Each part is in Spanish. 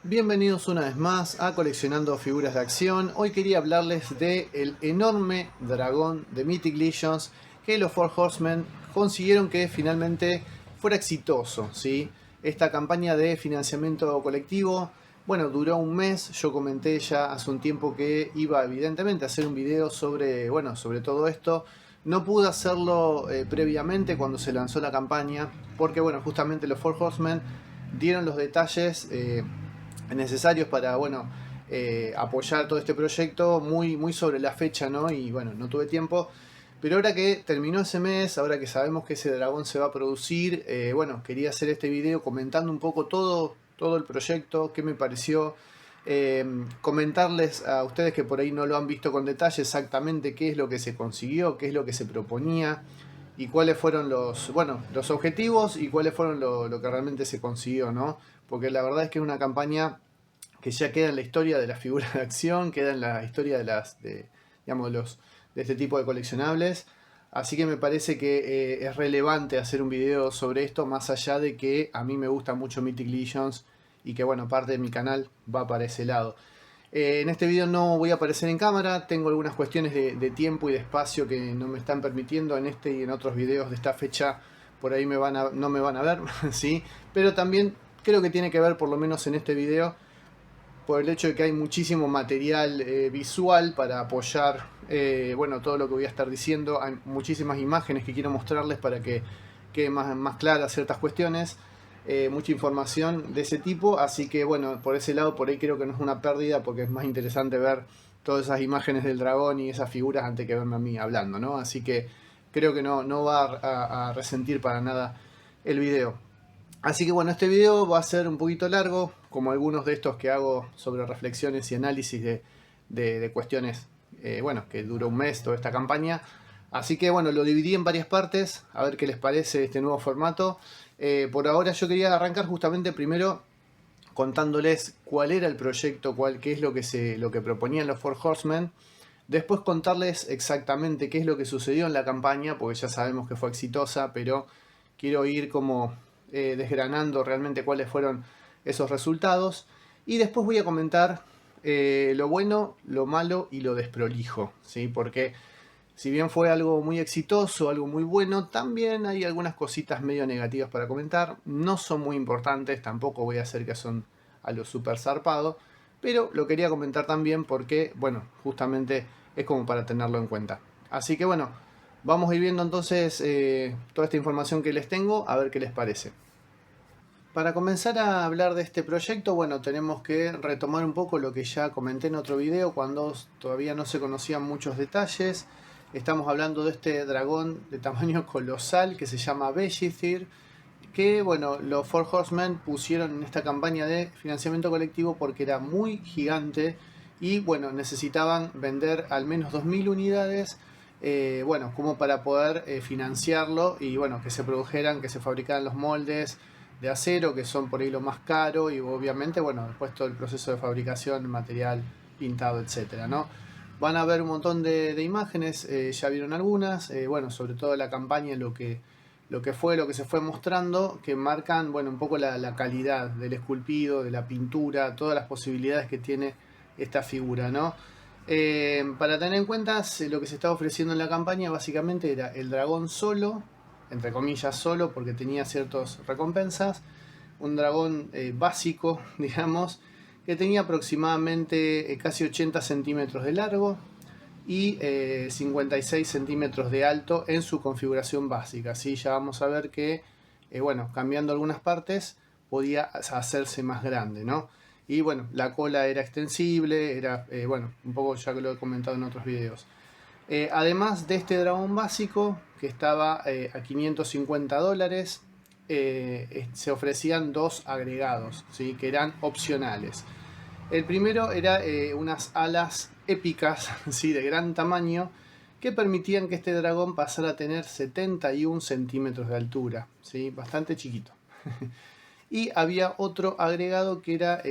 Bienvenidos una vez más a Coleccionando Figuras de Acción. Hoy quería hablarles de el enorme dragón de Mythic Legions que los Four Horsemen consiguieron que finalmente fuera exitoso, ¿sí? Esta campaña de financiamiento colectivo, bueno, duró un mes. Yo comenté ya hace un tiempo que iba evidentemente a hacer un video sobre, bueno, sobre todo esto. No pude hacerlo previamente cuando se lanzó la campaña, porque bueno, justamente los Four Horsemen dieron los detalles necesarios para, bueno, apoyar todo este proyecto muy sobre la fecha, ¿no? Y bueno, no tuve tiempo. Pero ahora que terminó ese mes, ahora que sabemos que ese dragón se va a producir, bueno, quería hacer este video comentando un poco todo el proyecto, qué me pareció. Comentarles a ustedes que por ahí no lo han visto con detalle exactamente qué es lo que se consiguió, qué es lo que se proponía y cuáles fueron los, bueno, los objetivos y cuáles fueron lo que realmente se consiguió, ¿no? Porque la verdad es que es una campaña que ya queda en la historia de las figuras de acción, queda en la historia digamos, de este tipo de coleccionables. Así que me parece que es relevante hacer un video sobre esto, más allá de que a mí me gusta mucho Mythic Legions y que, bueno, parte de mi canal va para ese lado. En este video no voy a aparecer en cámara, tengo algunas cuestiones de tiempo y de espacio que no me están permitiendo en este y en otros videos de esta fecha. Por ahí no me van a ver, ¿sí? Pero también creo que tiene que ver, por lo menos en este video, por el hecho de que hay muchísimo material visual para apoyar bueno, todo lo que voy a estar diciendo. Hay muchísimas imágenes que quiero mostrarles para que quede más claras ciertas cuestiones. Mucha información de ese tipo, así que bueno, por ese lado por ahí creo que no es una pérdida, porque es más interesante ver todas esas imágenes del dragón y esas figuras antes que verme a mí hablando, ¿no? Así que creo que no va a resentir para nada el video. Así que bueno, este video va a ser un poquito largo, como algunos de estos que hago sobre reflexiones y análisis de cuestiones, bueno, que duró un mes toda esta campaña. Así que bueno, lo dividí en varias partes, a ver qué les parece este nuevo formato. Por ahora yo quería arrancar justamente primero contándoles cuál era el proyecto, qué es lo que proponían los Four Horsemen. Después contarles exactamente qué es lo que sucedió en la campaña, porque ya sabemos que fue exitosa, pero quiero ir como desgranando realmente cuáles fueron esos resultados. Y después voy a comentar lo bueno, lo malo y lo desprolijo, ¿sí? Porque si bien fue algo muy exitoso, algo muy bueno, también hay algunas cositas medio negativas para comentar. No son muy importantes, tampoco voy a hacer que son a lo super zarpado, pero lo quería comentar también porque, bueno, justamente es como para tenerlo en cuenta. Así que bueno, vamos a ir viendo entonces toda esta información que les tengo, a ver qué les parece. Para comenzar a hablar de este proyecto, bueno, tenemos que retomar un poco lo que ya comenté en otro video cuando todavía no se conocían muchos detalles. Estamos hablando de este dragón de tamaño colosal que se llama Vegethir, que bueno, los Four Horsemen pusieron en esta campaña de financiamiento colectivo porque era muy gigante y bueno, necesitaban vender al menos 2000 unidades, bueno, como para poder financiarlo y bueno, que se produjeran, que se fabricaran los moldes de acero, que son por ahí lo más caro, y obviamente, bueno, después todo el proceso de fabricación, material pintado, etcétera, ¿no? Van a ver un montón de imágenes, ya vieron algunas, bueno, sobre todo la campaña, lo que lo que se fue mostrando, que marcan, bueno, un poco la calidad del esculpido, de la pintura, todas las posibilidades que tiene esta figura, ¿no? Para tener en cuenta, lo que se estaba ofreciendo en la campaña básicamente era el dragón solo, entre comillas solo, porque tenía ciertas recompensas, un dragón básico, digamos, que tenía aproximadamente casi 80 centímetros de largo y 56 centímetros de alto en su configuración básica. ¿Sí? Ya vamos a ver que, bueno, cambiando algunas partes podía hacerse más grande, ¿no? Y bueno, la cola era extensible, era, bueno, un poco ya que lo he comentado en otros videos. Además de este dragón básico, que estaba a $550, se ofrecían dos agregados, ¿sí? Que eran opcionales. El primero era unas alas épicas, ¿sí? De gran tamaño, que permitían que este dragón pasara a tener 71 centímetros de altura, ¿sí? Bastante chiquito. Y había otro agregado que era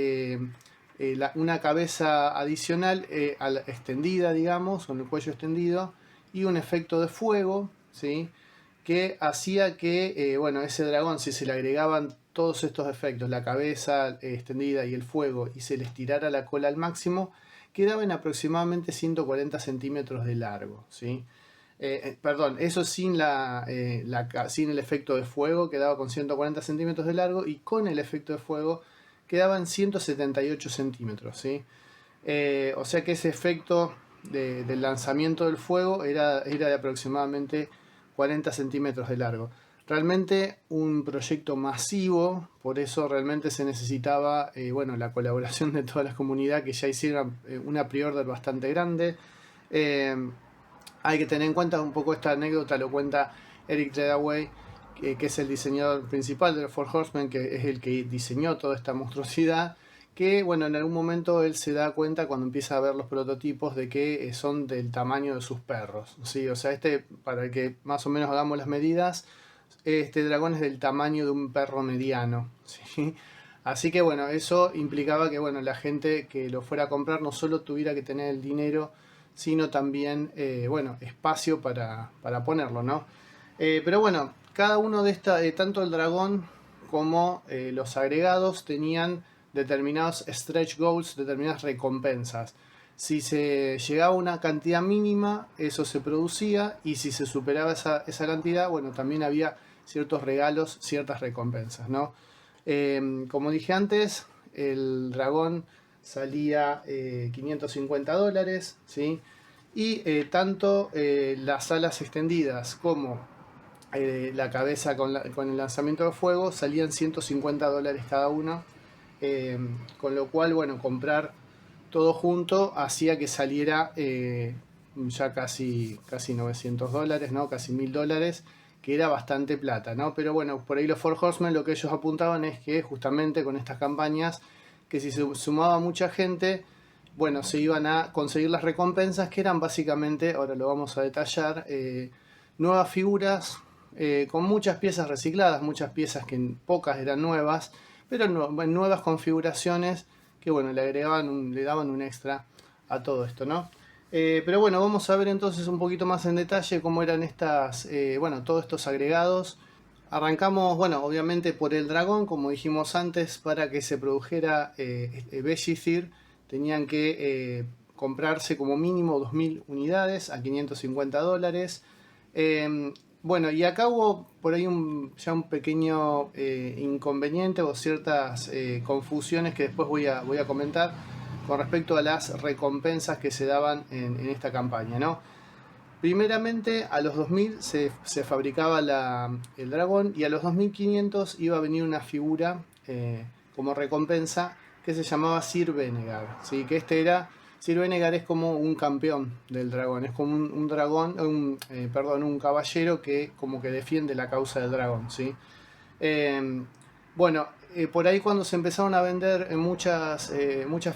una cabeza adicional extendida, digamos, con el cuello extendido, y un efecto de fuego, ¿sí? Que hacía que, bueno, ese dragón, si se le agregaban todos estos efectos, la cabeza extendida y el fuego, y se les tirara la cola al máximo, quedaba en aproximadamente 140 centímetros de largo, ¿sí? Perdón, eso sin, sin el efecto de fuego quedaba con 140 centímetros de largo, y con el efecto de fuego quedaban 178 centímetros, ¿sí? O sea que ese efecto del lanzamiento del fuego era de aproximadamente 40 centímetros de largo. Realmente un proyecto masivo, por eso realmente se necesitaba bueno, la colaboración de toda la comunidad, que ya hicieron una pre-order bastante grande. Hay que tener en cuenta un poco esta anécdota, lo cuenta Eric Treadaway, que es el diseñador principal de los Four Horsemen, que es el que diseñó toda esta monstruosidad, que bueno, en algún momento él se da cuenta cuando empieza a ver los prototipos de que son del tamaño de sus perros, ¿sí? O sea, para que más o menos hagamos las medidas, este dragón es del tamaño de un perro mediano, ¿sí? Así que bueno, eso implicaba que bueno, la gente que lo fuera a comprar no solo tuviera que tener el dinero, sino también bueno, espacio para ponerlo, ¿no? Pero bueno, cada uno de tanto el dragón como los agregados tenían determinados stretch goals, determinadas recompensas. Si se llegaba a una cantidad mínima, eso se producía, y si se superaba esa cantidad, bueno, también había ciertos regalos, ciertas recompensas, ¿no? Como dije antes, el dragón salía $550, ¿sí? Y tanto las alas extendidas como la cabeza con el lanzamiento de fuego salían $150 cada uno, con lo cual, bueno, comprar todo junto hacía que saliera ya casi $900, ¿no? Casi $1000, que era bastante plata, ¿no? Pero bueno, por ahí los Four Horsemen lo que ellos apuntaban es que justamente con estas campañas, que si se sumaba mucha gente, bueno, se iban a conseguir las recompensas, que eran básicamente, ahora lo vamos a detallar, nuevas figuras con muchas piezas recicladas, muchas piezas que pocas eran nuevas, pero nuevas configuraciones que bueno, le daban un extra a todo esto, ¿no? Pero bueno, vamos a ver entonces un poquito más en detalle cómo eran bueno, todos estos agregados. Arrancamos, bueno, obviamente por el dragón, como dijimos antes, para que se produjera Vegethir, tenían que comprarse como mínimo 2000 unidades a $550. Bueno, y acá hubo por ahí ya un pequeño inconveniente o ciertas confusiones que después voy a comentar con respecto a las recompensas que se daban en esta campaña, ¿no? Primeramente, a los 2000 se fabricaba el dragón, y a los 2500 iba a venir una figura como recompensa que se llamaba Sir Venegar, ¿sí? Que Sir Venegar es como un campeón del dragón, es como un dragón, perdón, un caballero que como que defiende la causa del dragón, ¿sí? Bueno, por ahí cuando se empezaron a vender muchas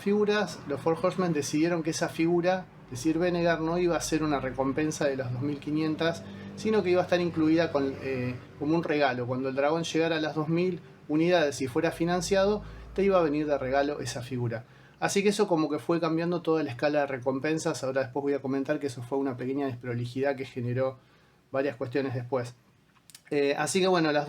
figuras, los Four Horsemen decidieron que esa figura de Sir Venegar no iba a ser una recompensa de las 2500, sino que iba a estar incluida como un regalo. Cuando el dragón llegara a las 2000 unidades y fuera financiado, te iba a venir de regalo esa figura. Así que eso como que fue cambiando toda la escala de recompensas. Ahora después voy a comentar que eso fue una pequeña desprolijidad que generó varias cuestiones después. Así que bueno, ya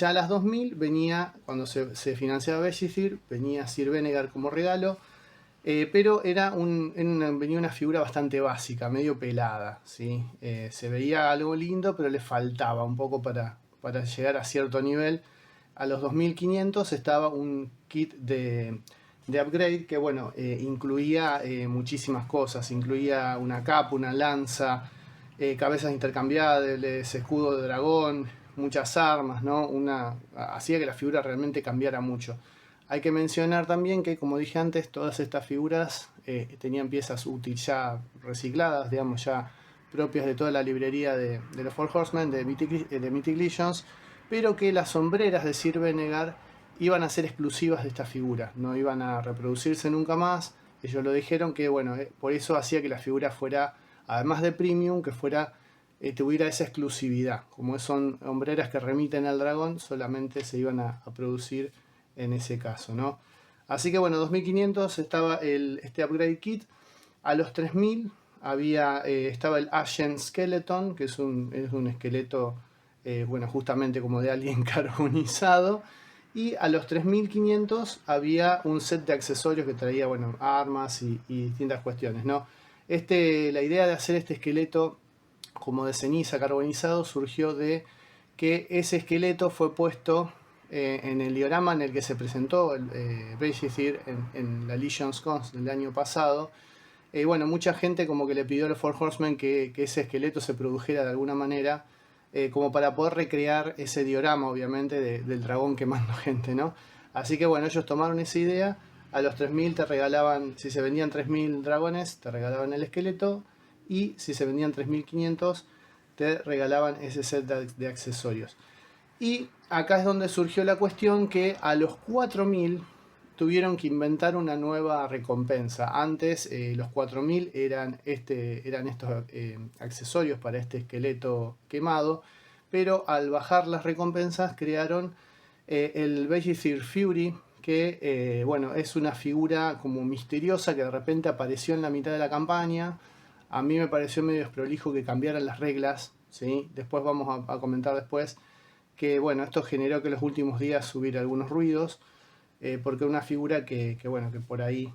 a las 2000 venía, cuando se financiaba Vegethir, venía Sir Venegar como regalo, pero venía una figura bastante básica, medio pelada, ¿sí? Se veía algo lindo, pero le faltaba un poco para llegar a cierto nivel. A los 2500 estaba un kit de upgrade que bueno, incluía muchísimas cosas, incluía una capa, una lanza, cabezas intercambiables, escudo de dragón, muchas armas, ¿no? Hacía que la figura realmente cambiara mucho. Hay que mencionar también que, como dije antes, todas estas figuras tenían piezas útiles ya recicladas, digamos, ya propias de toda la librería de los Four Horsemen, de Mythic Legions, pero que las sombreras de Sir Venegar iban a ser exclusivas de esta figura, no iban a reproducirse nunca más. Ellos lo dijeron que, bueno, por eso hacía que la figura fuera, además de premium, que tuviera esa exclusividad. Como son hombreras que remiten al dragón, solamente se iban a producir en ese caso, ¿no? Así que bueno, 2500 estaba este upgrade kit. A los 3000 estaba el Ashen Skeleton, que es un esqueleto bueno, justamente como de alguien carbonizado. Y a los 3500 había un set de accesorios que traía, bueno, armas y distintas cuestiones, ¿no? La idea de hacer este esqueleto como de ceniza carbonizado surgió de que ese esqueleto fue puesto en el diorama en el que se presentó el Bejizir en la Legion's Con del año pasado. Bueno, mucha gente como que le pidió a los Four Horsemen que ese esqueleto se produjera de alguna manera, como para poder recrear ese diorama, obviamente, del dragón quemando gente, ¿no? Así que bueno, ellos tomaron esa idea. A los 3000 te regalaban, si se vendían 3000 dragones, te regalaban el esqueleto. Y si se vendían 3500, te regalaban ese set de accesorios. Y acá es donde surgió la cuestión que a los 4000 tuvieron que inventar una nueva recompensa. Antes los 4000 eran estos accesorios para este esqueleto quemado, pero al bajar las recompensas crearon el Bejizir Fury, que bueno, es una figura como misteriosa que de repente apareció en la mitad de la campaña. A mí me pareció medio desprolijo que cambiaran las reglas, ¿sí? Después vamos a comentar después que bueno, esto generó que en los últimos días hubiera algunos ruidos, porque una figura que bueno, que por ahí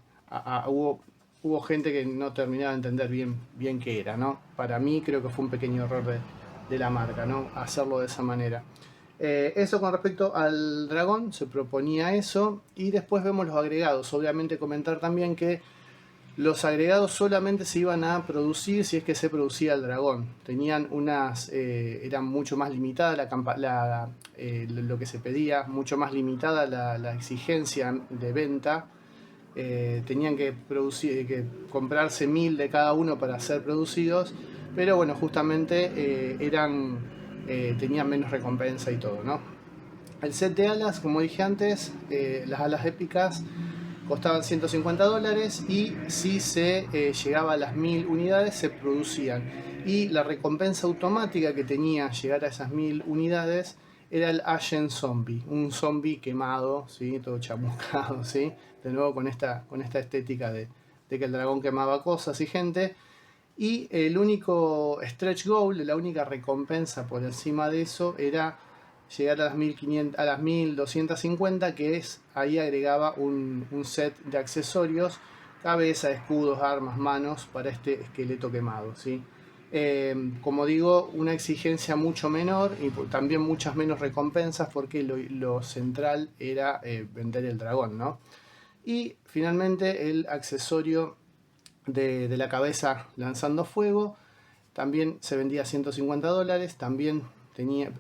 hubo gente que no terminaba de entender bien qué era, ¿no? Para mí creo que fue un pequeño error de la marca, ¿no? Hacerlo de esa manera. Eso con respecto al dragón, se proponía eso, y después vemos los agregados. Obviamente comentar también que los agregados solamente se iban a producir si es que se producía el dragón. Tenían eran mucho más limitada lo que se pedía, mucho más limitada la exigencia de venta. Tenían que comprarse 1000 de cada uno para ser producidos, pero bueno, justamente tenían menos recompensa y todo, ¿no? El set de alas, como dije antes, las alas épicas costaban $150, y si se llegaba a las 1000 unidades se producían. Y la recompensa automática que tenía llegar a esas 1000 unidades era el Ashen Zombie, un zombie quemado, ¿sí? Todo chamuscado, ¿sí? De nuevo con esta estética de que el dragón quemaba cosas y gente. Y el único stretch goal, la única recompensa por encima de eso, era llegar a las 1500, a las 1250, que es, ahí agregaba un set de accesorios, cabeza, escudos, armas, manos, para este esqueleto quemado, ¿sí? Como digo, una exigencia mucho menor y también muchas menos recompensas, porque lo central era vender el dragón, ¿no? Y finalmente el accesorio de la cabeza lanzando fuego también se vendía a $150, también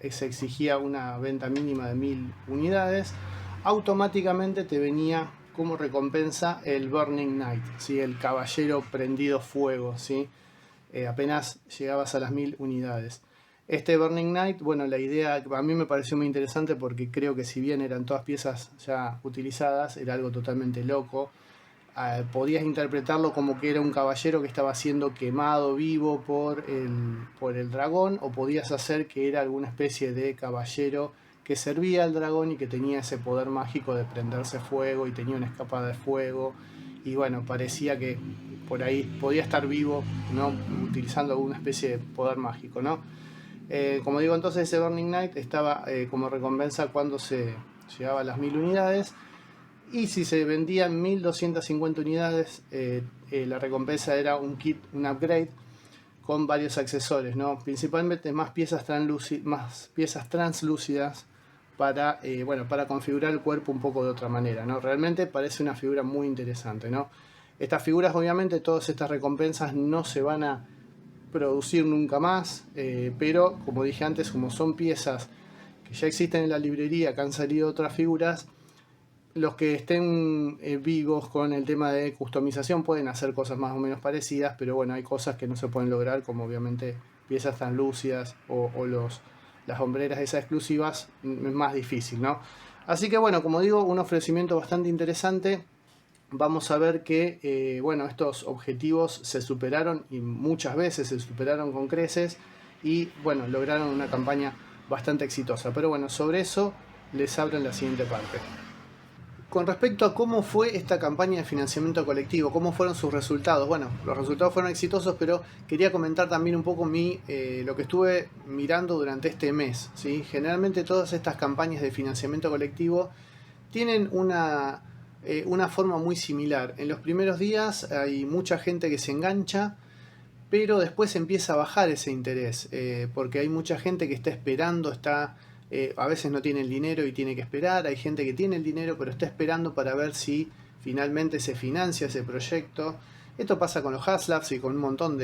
se exigía una venta mínima de 1000 unidades. Automáticamente te venía como recompensa el Burning Knight, ¿sí? El caballero prendido fuego, ¿sí? Apenas llegabas a las 1000 unidades. Este Burning Knight, bueno, la idea a mí me pareció muy interesante, porque creo que si bien eran todas piezas ya utilizadas, era algo totalmente loco. Podías interpretarlo como que era un caballero que estaba siendo quemado vivo por el dragón, o podías hacer que era alguna especie de caballero que servía al dragón y que tenía ese poder mágico de prenderse fuego y tenía una escapada de fuego, y bueno, parecía que por ahí podía estar vivo, ¿no? Utilizando alguna especie de poder mágico, ¿no? Como digo, entonces ese Burning Knight estaba como recompensa cuando se llegaba a las 1000 unidades. Y si se vendían 1250 unidades, la recompensa era un kit, un upgrade con varios accesorios, ¿no? Principalmente más piezas translúcidas para, bueno, para configurar el cuerpo un poco de otra manera, ¿no? Realmente parece una figura muy interesante, ¿no? Estas figuras, obviamente, todas estas recompensas no se van a producir nunca más, pero como dije antes, como son piezas que ya existen en la librería, que han salido otras figuras, los que estén vivos con el tema de customización pueden hacer cosas más o menos parecidas, pero bueno, hay cosas que no se pueden lograr, como obviamente piezas tan lúcidas o las hombreras esas exclusivas, es más difícil, ¿no? Así que bueno, como digo, un ofrecimiento bastante interesante. Vamos a ver que bueno, estos objetivos se superaron, y muchas veces se superaron con creces, y bueno, lograron una campaña bastante exitosa. Pero bueno, sobre eso les hablo en la siguiente parte. Con respecto a cómo fue esta campaña de financiamiento colectivo, cómo fueron sus resultados. Bueno, los resultados fueron exitosos, pero quería comentar también un poco lo que estuve mirando durante este mes, ¿sí? Generalmente todas estas campañas de financiamiento colectivo tienen una forma muy similar. En los primeros días hay mucha gente que se engancha, pero después empieza a bajar ese interés, porque hay mucha gente que está esperando, a veces no tiene el dinero y tiene que esperar, hay gente que tiene el dinero pero está esperando para ver si finalmente se financia ese proyecto. Esto pasa con los Haslabs y con un montón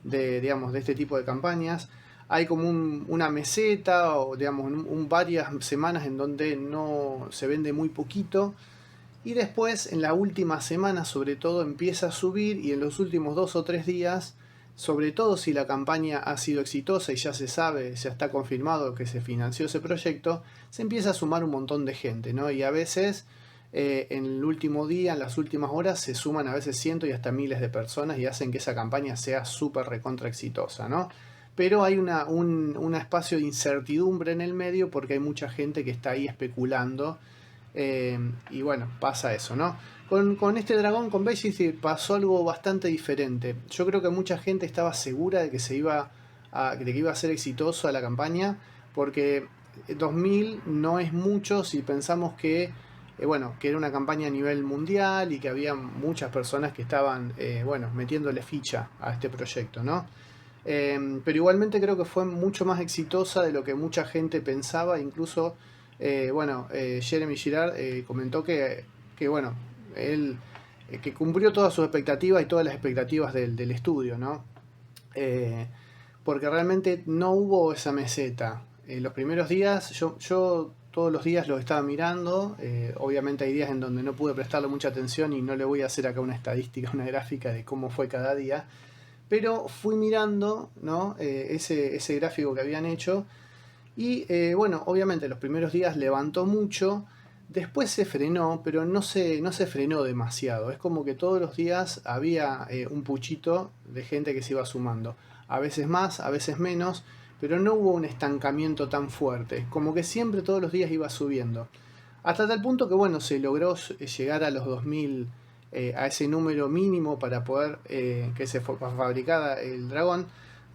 digamos, de este tipo de campañas. Hay como una meseta o digamos varias semanas en donde no se vende muy poquito, y después en la última semana sobre todo empieza a subir, y en los últimos 2 o 3 días, sobre todo si la campaña ha sido exitosa y ya se sabe, ya está confirmado que se financió ese proyecto, se empieza a sumar un montón de gente, ¿no? Y a veces en el último día, en las últimas horas, se suman a veces cientos y hasta miles de personas y hacen que esa campaña sea súper recontra exitosa, ¿no? Pero hay un espacio de incertidumbre en el medio porque hay mucha gente que está ahí especulando, y bueno, pasa eso, ¿no? Con este dragón, con Basic, pasó algo bastante diferente. Yo creo que mucha gente estaba segura de que de que iba a ser exitoso la campaña, porque 2000 no es mucho si pensamos bueno, que era una campaña a nivel mundial y que había muchas personas que estaban, bueno, metiéndole ficha a este proyecto, ¿no? Pero igualmente creo que fue mucho más exitosa de lo que mucha gente pensaba. Incluso, bueno, Jeremy Girard comentó que bueno, él que cumplió todas sus expectativas y todas las expectativas del estudio, ¿no? Eh, Porque realmente no hubo esa meseta. Los primeros días, yo todos los días lo estaba mirando. Obviamente hay días en donde no pude prestarle mucha atención y no le voy a hacer acá una estadística, una gráfica de cómo fue cada día. Pero fui mirando, ¿no? Ese gráfico que habían hecho. Y bueno, obviamente los primeros días levantó mucho. Después se frenó, pero no se frenó demasiado. Es como que todos los días había un puchito de gente que se iba sumando. A veces más, a veces menos, pero no hubo un estancamiento tan fuerte. Como que siempre todos los días iba subiendo. Hasta tal punto que bueno, se logró llegar a los 2000, a ese número mínimo para poder que se fabricara el dragón.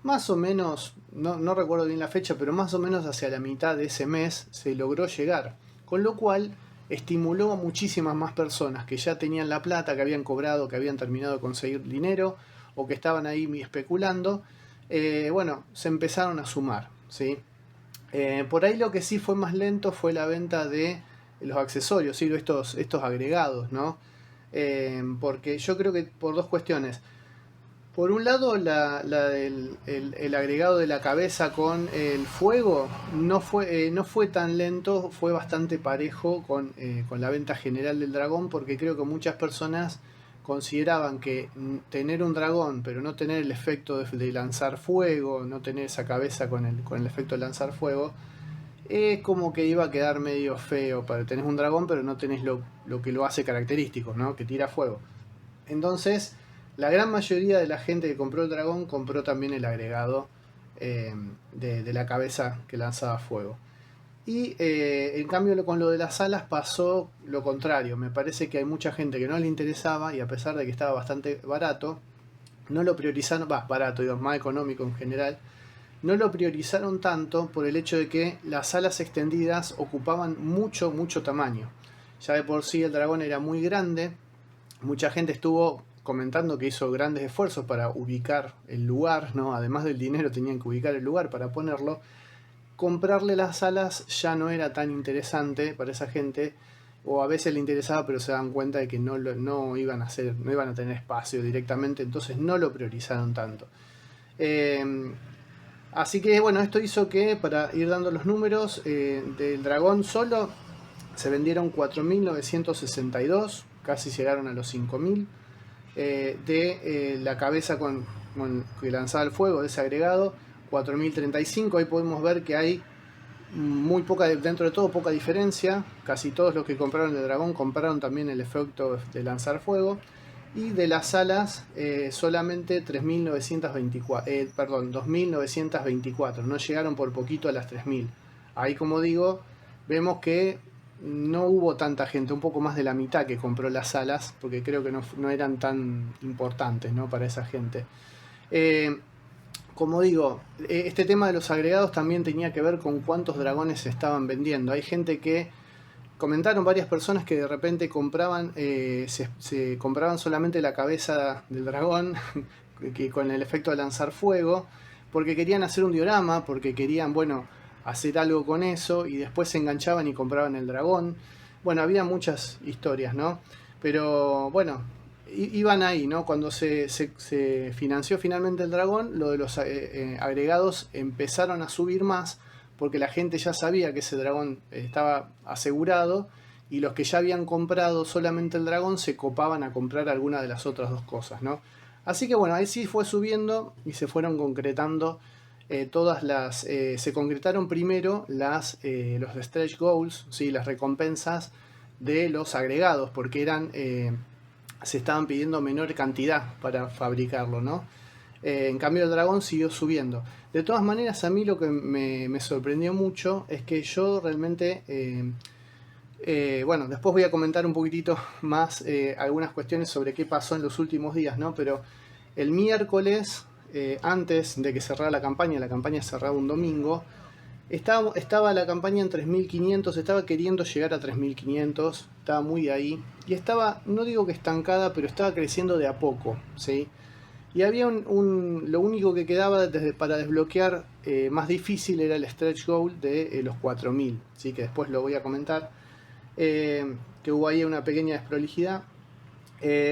Más o menos, no recuerdo bien la fecha, pero más o menos hacia la mitad de ese mes se logró llegar. Con lo cual estimuló a muchísimas más personas que ya tenían la plata, que habían cobrado, que habían terminado de conseguir dinero o que estaban ahí especulando. Bueno, se empezaron a sumar, ¿sí? Por ahí lo que sí fue más lento fue la venta de los accesorios, ¿sí? Estos agregados, ¿no? Porque yo creo que por dos cuestiones. Por un lado, el agregado de la cabeza con el fuego no fue tan lento, fue bastante parejo con la venta general del dragón, porque creo que muchas personas consideraban que tener un dragón, pero no tener el efecto de lanzar fuego, no tener esa cabeza con el efecto de lanzar fuego, es como que iba a quedar medio feo. Tenés un dragón, pero no tenés lo que lo hace característico, ¿no? Que tira fuego. Entonces, la gran mayoría de la gente que compró el dragón compró también el agregado de la cabeza que lanzaba fuego. Y en cambio con lo de las alas pasó lo contrario. Me parece que hay mucha gente que no le interesaba y a pesar de que estaba bastante barato, no lo priorizaron, barato, digamos, más económico en general, no lo priorizaron tanto por el hecho de que las alas extendidas ocupaban mucho tamaño. Ya de por sí el dragón era muy grande. Mucha gente estuvo comentando que hizo grandes esfuerzos para ubicar el lugar, ¿no? Además del dinero tenían que ubicar el lugar para ponerlo. Comprarle las alas ya no era tan interesante para esa gente, o a veces le interesaba pero se dan cuenta de que no iban a tener espacio directamente, entonces no lo priorizaron tanto. Así que bueno, esto hizo que, para ir dando los números, del dragón solo se vendieron 4.962, casi llegaron a los 5.000. De la cabeza que lanzaba el fuego, de ese agregado, 4.035. Ahí podemos ver que hay muy poca, dentro de todo, poca diferencia. Casi todos los que compraron el dragón compraron también el efecto de lanzar fuego. Y de las alas, solamente 2.924. No llegaron por poquito a las 3.000. Ahí, como digo, vemos que no hubo tanta gente, un poco más de la mitad que compró las salas, porque creo que no eran tan importantes, ¿no? Para esa gente. Eh, Como digo, este tema de los agregados también tenía que ver con cuántos dragones se estaban vendiendo. Hay gente que comentaron, varias personas que de repente compraban, se compraban solamente la cabeza del dragón que con el efecto de lanzar fuego, porque querían hacer un diorama, porque querían, bueno, hacer algo con eso, y después se enganchaban y compraban el dragón. Bueno, había muchas historias, ¿no? Pero bueno, iban ahí, ¿no? Cuando se financió finalmente el dragón, lo de los agregados empezaron a subir más, porque la gente ya sabía que ese dragón estaba asegurado, y los que ya habían comprado solamente el dragón se copaban a comprar alguna de las otras dos cosas, ¿no? Así que bueno, ahí sí fue subiendo y se fueron concretando todas las... se concretaron primero los stretch goals, ¿sí? Las recompensas de los agregados, porque se estaban pidiendo menor cantidad para fabricarlo, ¿no? En cambio el dragón siguió subiendo. De todas maneras, a mí lo que me sorprendió mucho es que yo realmente... bueno, después voy a comentar un poquitito más algunas cuestiones sobre qué pasó en los últimos días, ¿no? Pero el miércoles, antes de que cerrara la campaña cerraba un domingo, estaba la campaña en 3.500, estaba queriendo llegar a 3.500, estaba muy ahí, y estaba, no digo que estancada, pero estaba creciendo de a poco, ¿sí? Y había lo único que quedaba para desbloquear más difícil era el stretch goal de los 4.000, ¿sí? Que después lo voy a comentar, que hubo ahí una pequeña desprolijidad.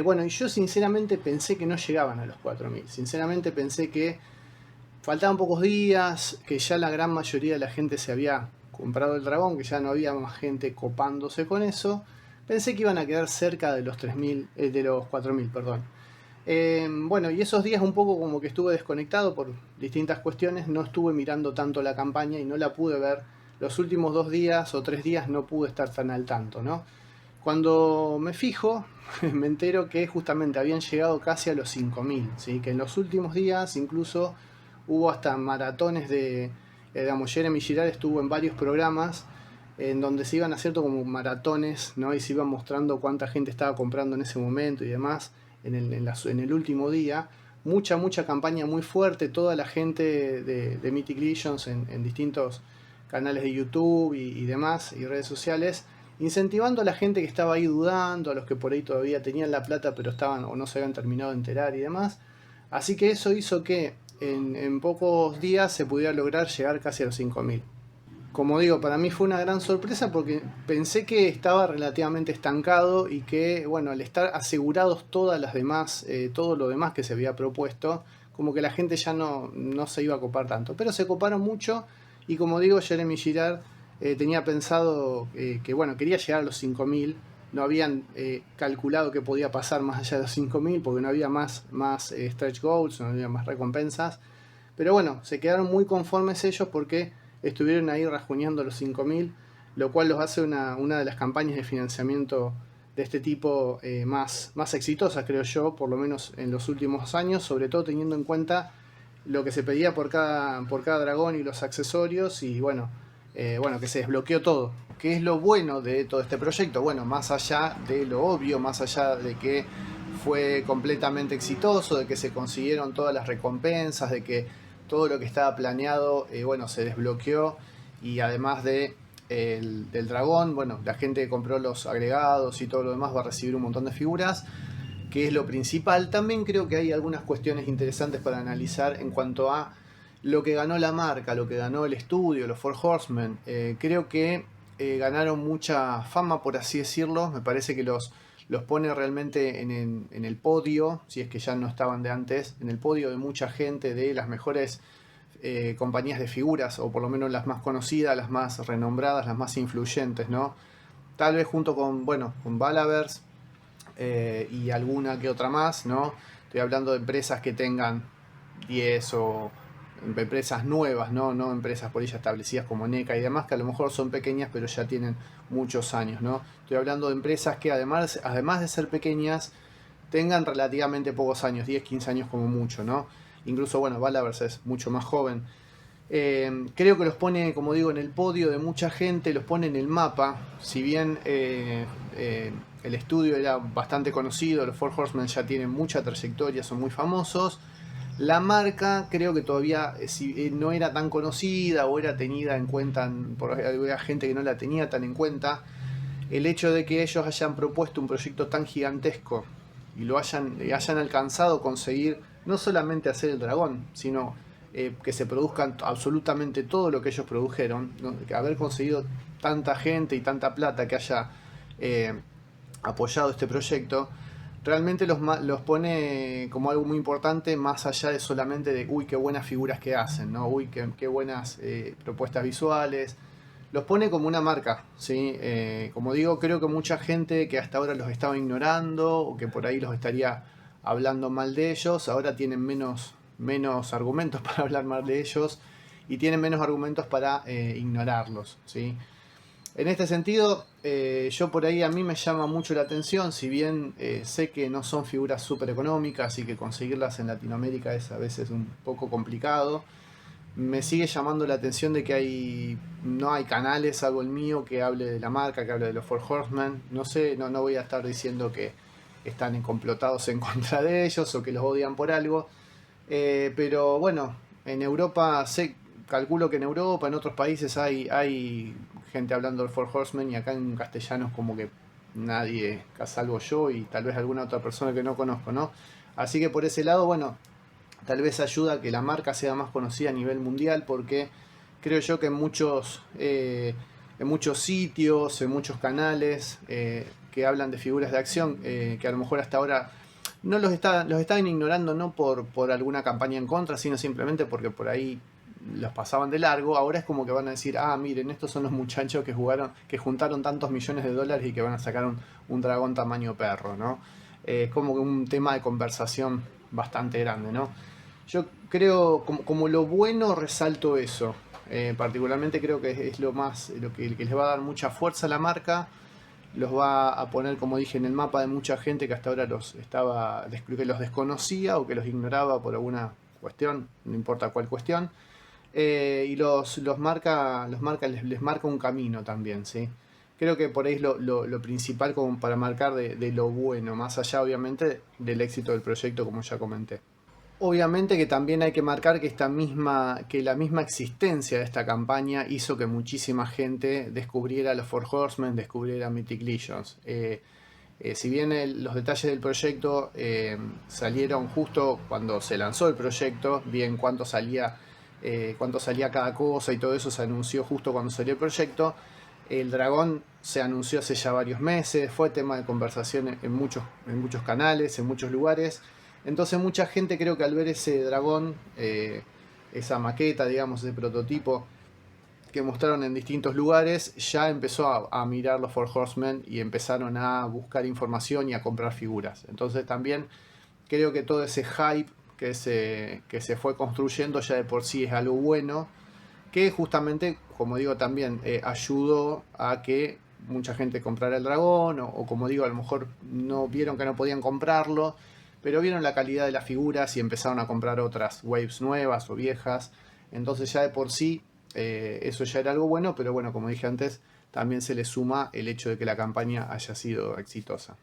Bueno, y yo sinceramente pensé que no llegaban a los 4.000, sinceramente pensé que faltaban pocos días, que ya la gran mayoría de la gente se había comprado el dragón, que ya no había más gente copándose con eso. Pensé que iban a quedar cerca de los 3.000, de los 4.000, perdón. Bueno, y esos días un poco como que estuve desconectado por distintas cuestiones, no estuve mirando tanto la campaña y no la pude ver. Los últimos 2 días o 3 días no pude estar tan al tanto, ¿no? Cuando me fijo, me entero que justamente habían llegado casi a los 5.000, ¿sí? Que en los últimos días incluso hubo hasta maratones digamos, Jeremy Girard estuvo en varios programas en donde se iban haciendo como maratones, ¿no? Y se iban mostrando cuánta gente estaba comprando en ese momento y demás en el último día. Mucha campaña muy fuerte, toda la gente de Mythic Legions en distintos canales de YouTube y demás, y redes sociales, incentivando a la gente que estaba ahí dudando, a los que por ahí todavía tenían la plata pero estaban o no se habían terminado de enterar y demás. Así que eso hizo que en pocos días se pudiera lograr llegar casi a los 5.000. Como digo, para mí fue una gran sorpresa porque pensé que estaba relativamente estancado y que, bueno, al estar asegurados todo lo demás que se había propuesto, como que la gente ya no se iba a copar tanto. Pero se coparon mucho y, como digo, Jeremy Girard tenía pensado que, bueno, quería llegar a los 5.000. No habían calculado que podía pasar más allá de los 5.000 porque no había más stretch goals, no había más recompensas. Pero bueno, se quedaron muy conformes ellos porque estuvieron ahí rajuñando los 5.000, lo cual los hace una de las campañas de financiamiento de este tipo más exitosas, creo yo, por lo menos en los últimos años, sobre todo teniendo en cuenta lo que se pedía por cada dragón y los accesorios, y bueno, que se desbloqueó todo. ¿Qué es lo bueno de todo este proyecto? Bueno, más allá de lo obvio, más allá de que fue completamente exitoso, de que se consiguieron todas las recompensas, de que todo lo que estaba planeado, bueno, se desbloqueó, y además del dragón, bueno, la gente que compró los agregados y todo lo demás va a recibir un montón de figuras, que es lo principal. También creo que hay algunas cuestiones interesantes para analizar en cuanto a lo que ganó la marca, lo que ganó el estudio, los Four Horsemen. Creo que ganaron mucha fama, por así decirlo. Me parece que los pone realmente en el podio, si es que ya no estaban de antes, en el podio de mucha gente, de las mejores compañías de figuras, o por lo menos las más conocidas, las más renombradas, las más influyentes, ¿no? Tal vez junto con Balaverse y alguna que otra más, ¿no? Estoy hablando de empresas que tengan 10 o empresas nuevas, no empresas por ahí ya establecidas como NECA y demás, que a lo mejor son pequeñas pero ya tienen muchos años, ¿no? Estoy hablando de empresas que además de ser pequeñas, tengan relativamente pocos años, 10, 15 años como mucho, ¿no? Incluso, bueno, Balaverse es mucho más joven. Creo que los pone, como digo, en el podio de mucha gente, los pone en el mapa. Si bien el estudio era bastante conocido, los Four Horsemen ya tienen mucha trayectoria, son muy famosos. La marca creo que todavía si, no era tan conocida o era tenida en cuenta por había gente que no la tenía tan en cuenta. El hecho de que ellos hayan propuesto un proyecto tan gigantesco y hayan alcanzado conseguir no solamente hacer el dragón, sino que se produzcan absolutamente todo lo que ellos produjeron, ¿no? Que haber conseguido tanta gente y tanta plata que haya eh, apoyado este proyecto, realmente los pone como algo muy importante, más allá de solamente de, uy, qué buenas figuras que hacen, ¿no? Uy, qué buenas propuestas visuales. Los pone como una marca, ¿sí? Como digo, creo que mucha gente que hasta ahora los estaba ignorando o que por ahí los estaría hablando mal de ellos, ahora tienen menos argumentos para hablar mal de ellos y tienen menos argumentos para ignorarlos, ¿sí? En este sentido, yo por ahí a mí me llama mucho la atención, si bien sé que no son figuras súper económicas y que conseguirlas en Latinoamérica es a veces un poco complicado, me sigue llamando la atención de que no hay canales, salvo el mío, que hable de la marca, que hable de los Four Horsemen. No sé, no voy a estar diciendo que están complotados en contra de ellos o que los odian por algo. Pero bueno, en Europa, calculo que en Europa, en otros países hay gente hablando del Four Horsemen y acá en castellano es como que nadie, salvo yo y tal vez alguna otra persona que no conozco, ¿no? Así que por ese lado, bueno, tal vez ayuda a que la marca sea más conocida a nivel mundial porque creo yo que en muchos sitios, en muchos canales que hablan de figuras de acción, que a lo mejor hasta ahora no los estaban ignorando no por alguna campaña en contra, sino simplemente porque por ahí los pasaban de largo. Ahora es como que van a decir, ah, miren, estos son los muchachos que juntaron tantos millones de dólares y que van a sacar un dragón tamaño perro, ¿no? Es como que un tema de conversación bastante grande, ¿no? Yo creo, como lo bueno, resalto eso. Particularmente creo que es lo que les va a dar mucha fuerza a la marca, los va a poner, como dije, en el mapa de mucha gente que hasta ahora que los desconocía o que los ignoraba por alguna cuestión, no importa cuál cuestión, y les marca un camino también, ¿sí? Creo que por ahí es lo principal como para marcar de lo bueno, más allá obviamente del éxito del proyecto como ya comenté. Obviamente que también hay que marcar que la misma existencia de esta campaña hizo que muchísima gente descubriera los Four Horsemen, descubriera Mythic Legions. Si bien los detalles del proyecto salieron justo cuando se lanzó el proyecto, bien cuánto salía cada cosa y todo eso se anunció justo cuando salió el proyecto, el dragón se anunció hace ya varios meses, fue tema de conversación en muchos canales, en muchos lugares. Entonces mucha gente creo que al ver ese dragón, esa maqueta, digamos, ese prototipo que mostraron en distintos lugares, ya empezó a mirar los Four Horsemen y empezaron a buscar información y a comprar figuras. Entonces también creo que todo ese hype que se fue construyendo ya de por sí es algo bueno, que justamente, como digo, también ayudó a que mucha gente comprara el dragón, o como digo, a lo mejor no vieron que no podían comprarlo, pero vieron la calidad de las figuras y empezaron a comprar otras waves nuevas o viejas. Entonces ya de por sí eso ya era algo bueno, pero bueno, como dije antes, también se le suma el hecho de que la campaña haya sido exitosa.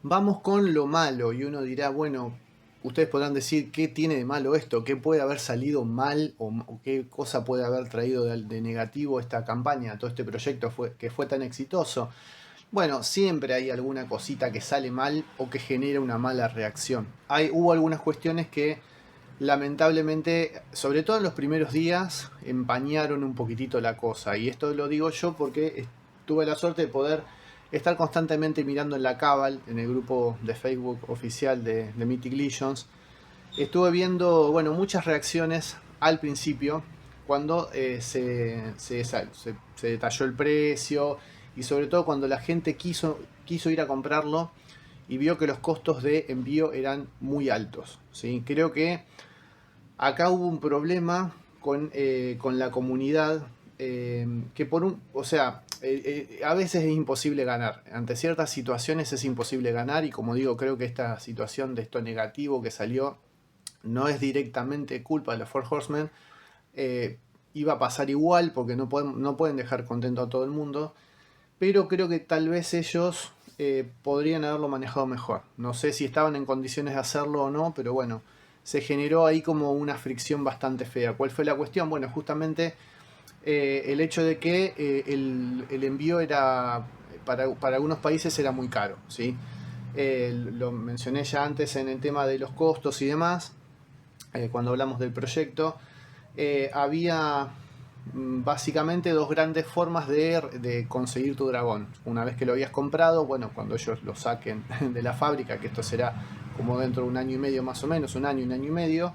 Vamos con lo malo y uno dirá, bueno, ustedes podrán decir qué tiene de malo esto, qué puede haber salido mal o qué cosa puede haber traído de negativo esta campaña, todo este proyecto que fue tan exitoso. Bueno, siempre hay alguna cosita que sale mal o que genera una mala reacción. Hubo algunas cuestiones que lamentablemente, sobre todo en los primeros días, empañaron un poquitito la cosa. Y esto lo digo yo porque tuve la suerte de poder estar constantemente mirando en la Cabal, en el grupo de Facebook oficial de Mythic Legions. Estuve viendo, bueno, muchas reacciones al principio, cuando se detalló el precio y sobre todo cuando la gente quiso ir a comprarlo y vio que los costos de envío eran muy altos, ¿sí? Creo que acá hubo un problema con la comunidad que o sea, a veces es imposible ganar. Ante ciertas situaciones es imposible ganar y como digo, creo que esta situación de esto negativo que salió no es directamente culpa de los Four Horsemen. iba a pasar igual porque no pueden dejar contento a todo el mundo, pero creo que tal vez ellos podrían haberlo manejado mejor. No sé si estaban en condiciones de hacerlo o no, pero bueno, se generó ahí como una fricción bastante fea. ¿Cuál fue la cuestión? Bueno, justamente el hecho de que el envío era para algunos países era muy caro, ¿sí? Lo mencioné ya antes en el tema de los costos y demás, cuando hablamos del proyecto. Había básicamente dos grandes formas de conseguir tu dragón. Una vez que lo habías comprado, bueno, cuando ellos lo saquen de la fábrica, que esto será como dentro de un año y medio más o menos, un año y medio,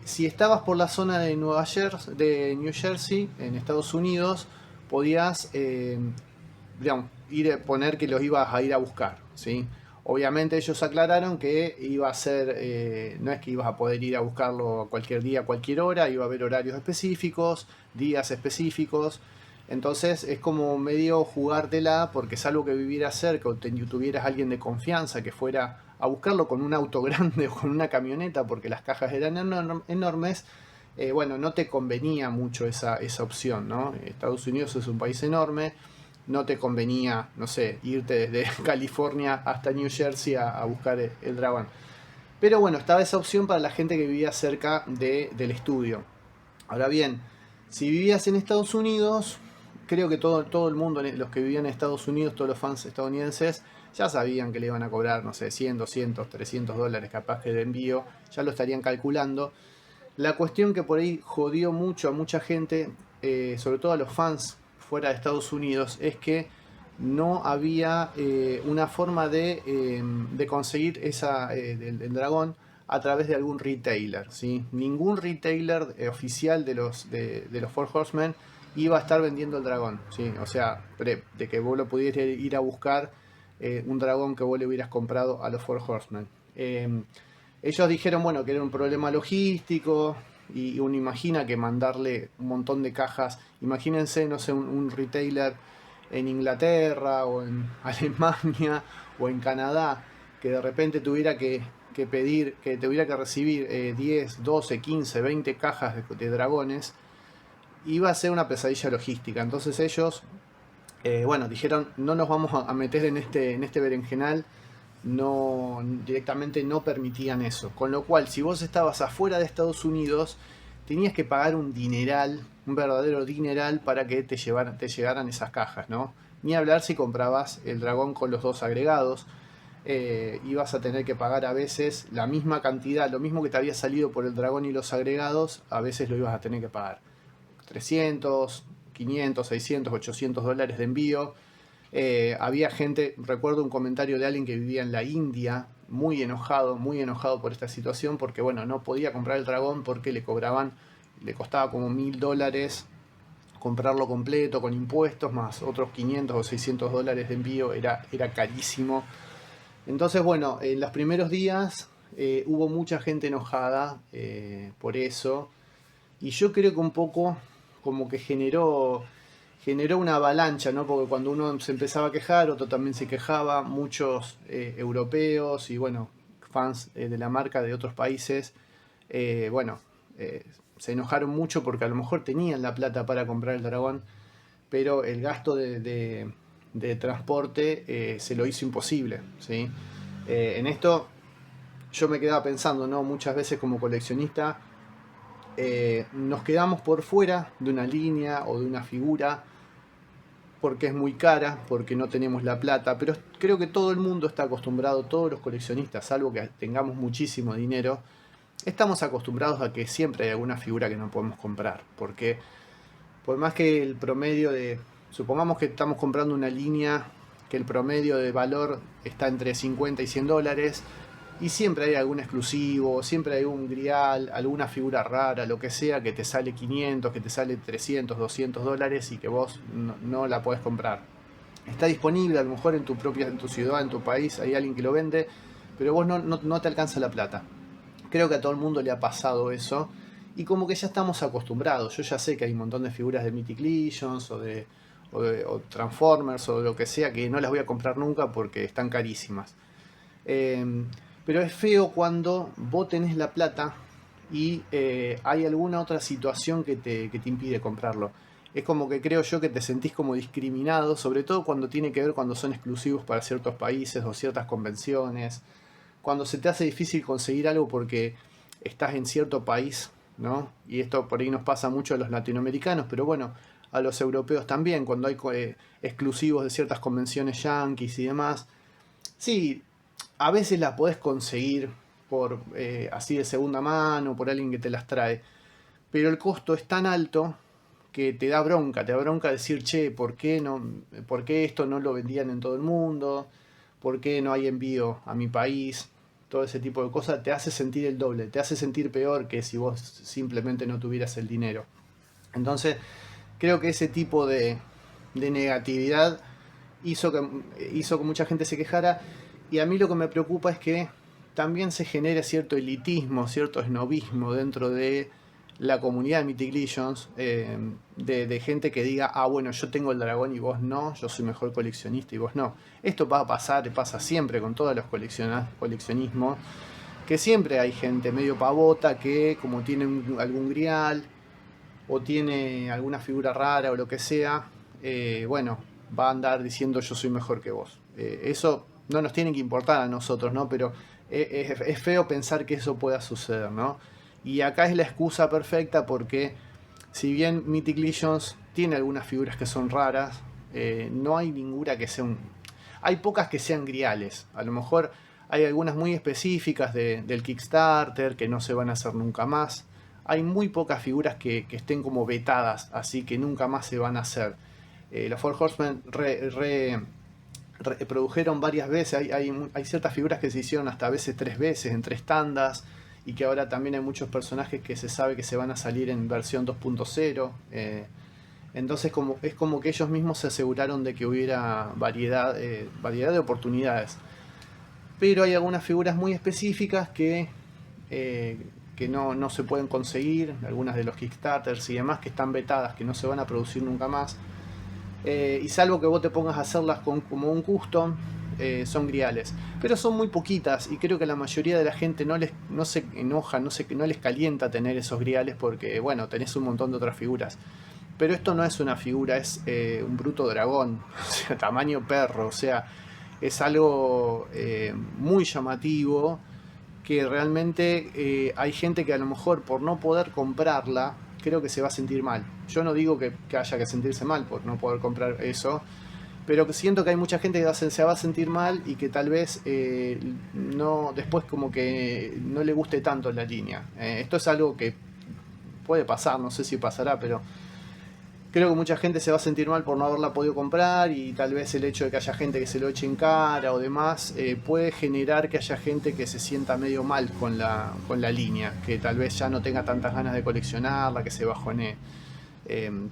si estabas por la zona de New Jersey, en Estados Unidos, podías digamos, poner que los ibas a ir a buscar, ¿sí? Obviamente ellos aclararon que iba a ser, no es que ibas a poder ir a buscarlo cualquier día, cualquier hora, iba a haber horarios específicos, días específicos. Entonces es como medio jugártela, porque salvo que vivieras cerca o tuvieras alguien de confianza que fuera a buscarlo con un auto grande o con una camioneta, porque las cajas eran enormes, bueno, no te convenía mucho esa opción, ¿no? Estados Unidos es un país enorme, no te convenía, no sé, irte desde California hasta New Jersey a buscar el dragón. Pero bueno, estaba esa opción para la gente que vivía cerca del estudio. Ahora bien, si vivías en Estados Unidos, creo que todo el mundo, los que vivían en Estados Unidos, todos los fans estadounidenses, ya sabían que le iban a cobrar, no sé, 100, 200, 300 dólares capaz que de envío, ya lo estarían calculando. La cuestión que por ahí jodió mucho a mucha gente, sobre todo a los fans fuera de Estados Unidos, es que no había una forma de conseguir el dragón a través de algún retailer, ¿sí? Ningún retailer oficial de los Four Horsemen iba a estar vendiendo el dragón, ¿sí? O sea, de que vos lo pudieras ir a buscar un dragón que vos le hubieras comprado a los Four Horsemen. Ellos dijeron, bueno, que era un problema logístico y uno imagina que mandarle un montón de cajas, imagínense, no sé, un retailer en Inglaterra o en Alemania o en Canadá, que de repente tuviera que pedir, que tuviera que recibir 10, 12, 15, 20 cajas de dragones, iba a ser una pesadilla logística. Entonces ellos, bueno, dijeron, no nos vamos a meter en este berenjenal, no, directamente no permitían eso. Con lo cual, si vos estabas afuera de Estados Unidos, tenías que pagar un dineral, un verdadero dineral para que te llegaran esas cajas, ¿no? Ni hablar si comprabas el dragón con los dos agregados. Ibas a tener que pagar a veces la misma cantidad, lo mismo que te había salido por el dragón y los agregados, a veces lo ibas a tener que pagar. 300, 500, 600, 800 dólares de envío. Había gente, recuerdo un comentario de alguien que vivía en la India, muy enojado por esta situación, porque bueno, no podía comprar el dragón porque le costaba como $1000 comprarlo completo con impuestos, más otros 500 o 600 dólares de envío, era carísimo. Entonces bueno, en los primeros días hubo mucha gente enojada por eso, y yo creo que un poco como que generó una avalancha, ¿no? Porque cuando uno se empezaba a quejar, otro también se quejaba, muchos europeos y bueno, fans de la marca de otros países, bueno, se enojaron mucho porque a lo mejor tenían la plata para comprar el dragón, pero el gasto de transporte se lo hizo imposible, ¿sí? En esto yo me quedaba pensando, ¿no? Muchas veces como coleccionista nos quedamos por fuera de una línea o de una figura porque es muy cara, porque no tenemos la plata, pero creo que todo el mundo está acostumbrado, todos los coleccionistas, salvo que tengamos muchísimo dinero, estamos acostumbrados a que siempre hay alguna figura que no podemos comprar, porque por más que el promedio supongamos que estamos comprando una línea que el promedio de valor está entre 50 y 100 dólares, y siempre hay algún exclusivo, siempre hay un grial, alguna figura rara, lo que sea, que te sale 500, que te sale 300, 200 dólares y que vos no la podés comprar. Está disponible a lo mejor en tu ciudad, en tu país, hay alguien que lo vende, pero vos no te alcanza la plata. Creo que a todo el mundo le ha pasado eso. Y como que ya estamos acostumbrados. Yo ya sé que hay un montón de figuras de Mythic Legions o Transformers o lo que sea que no las voy a comprar nunca porque están carísimas. Pero es feo cuando vos tenés la plata y hay alguna otra situación que te impide comprarlo. Es como que creo yo que te sentís como discriminado, sobre todo cuando tiene que ver cuando son exclusivos para ciertos países o ciertas convenciones, cuando se te hace difícil conseguir algo porque estás en cierto país, ¿no? Y esto por ahí nos pasa mucho a los latinoamericanos, pero bueno, a los europeos también, cuando hay exclusivos de ciertas convenciones yanquis y demás. Sí, a veces las podés conseguir por así de segunda mano, por alguien que te las trae, pero el costo es tan alto que te da bronca decir, che, ¿por qué no, por qué esto no lo vendían en todo el mundo? ¿Por qué no hay envío a mi país? Todo ese tipo de cosas te hace sentir el doble, te hace sentir peor que si vos simplemente no tuvieras el dinero. Entonces, creo que ese tipo de negatividad hizo que mucha gente se quejara, y a mí lo que me preocupa es que también se genere cierto elitismo, cierto esnobismo dentro de la comunidad de Mythic Legions, de gente que diga, ah, bueno, yo tengo el dragón y vos no, yo soy mejor coleccionista y vos no. Esto va a pasar, pasa siempre con todos los coleccionismos, que siempre hay gente medio pavota que como tiene algún grial o tiene alguna figura rara o lo que sea, bueno, va a andar diciendo yo soy mejor que vos. Eso no nos tiene que importar a nosotros, ¿no? Pero es feo pensar que eso pueda suceder, ¿no? Y acá es la excusa perfecta porque si bien Mythic Legions tiene algunas figuras que son raras, no hay ninguna que sea un... Hay pocas que sean griales. A lo mejor hay algunas muy específicas del Kickstarter que no se van a hacer nunca más. Hay muy pocas figuras que estén como vetadas, así que nunca más se van a hacer. Los Four Horsemen reprodujeron varias veces, hay ciertas figuras que se hicieron hasta a veces 3 veces en 3 tandas, y que ahora también hay muchos personajes que se sabe que se van a salir en versión 2.0. Entonces es como que ellos mismos se aseguraron de que hubiera variedad de oportunidades. Pero hay algunas figuras muy específicas eh, que no se pueden conseguir, algunas de los Kickstarters y demás que están vetadas, que no se van a producir nunca más. Y salvo que vos te pongas a hacerlas como un custom, son griales. Pero son muy poquitas y creo que la mayoría de la gente no se enoja, no les calienta tener esos griales porque, bueno, tenés un montón de otras figuras. Pero esto no es una figura, es un bruto dragón, o sea, tamaño perro, o sea, es algo muy llamativo que realmente hay gente que a lo mejor por no poder comprarla, creo que se va a sentir mal. Yo no digo que haya que sentirse mal por no poder comprar eso, pero que siento que hay mucha gente que se va a sentir mal y que tal vez no después como que no le guste tanto la línea. Esto es algo que puede pasar, no sé si pasará, pero creo que mucha gente se va a sentir mal por no haberla podido comprar, y tal vez el hecho de que haya gente que se lo eche en cara o demás puede generar que haya gente que se sienta medio mal con la línea, que tal vez ya no tenga tantas ganas de coleccionarla, que se bajonee.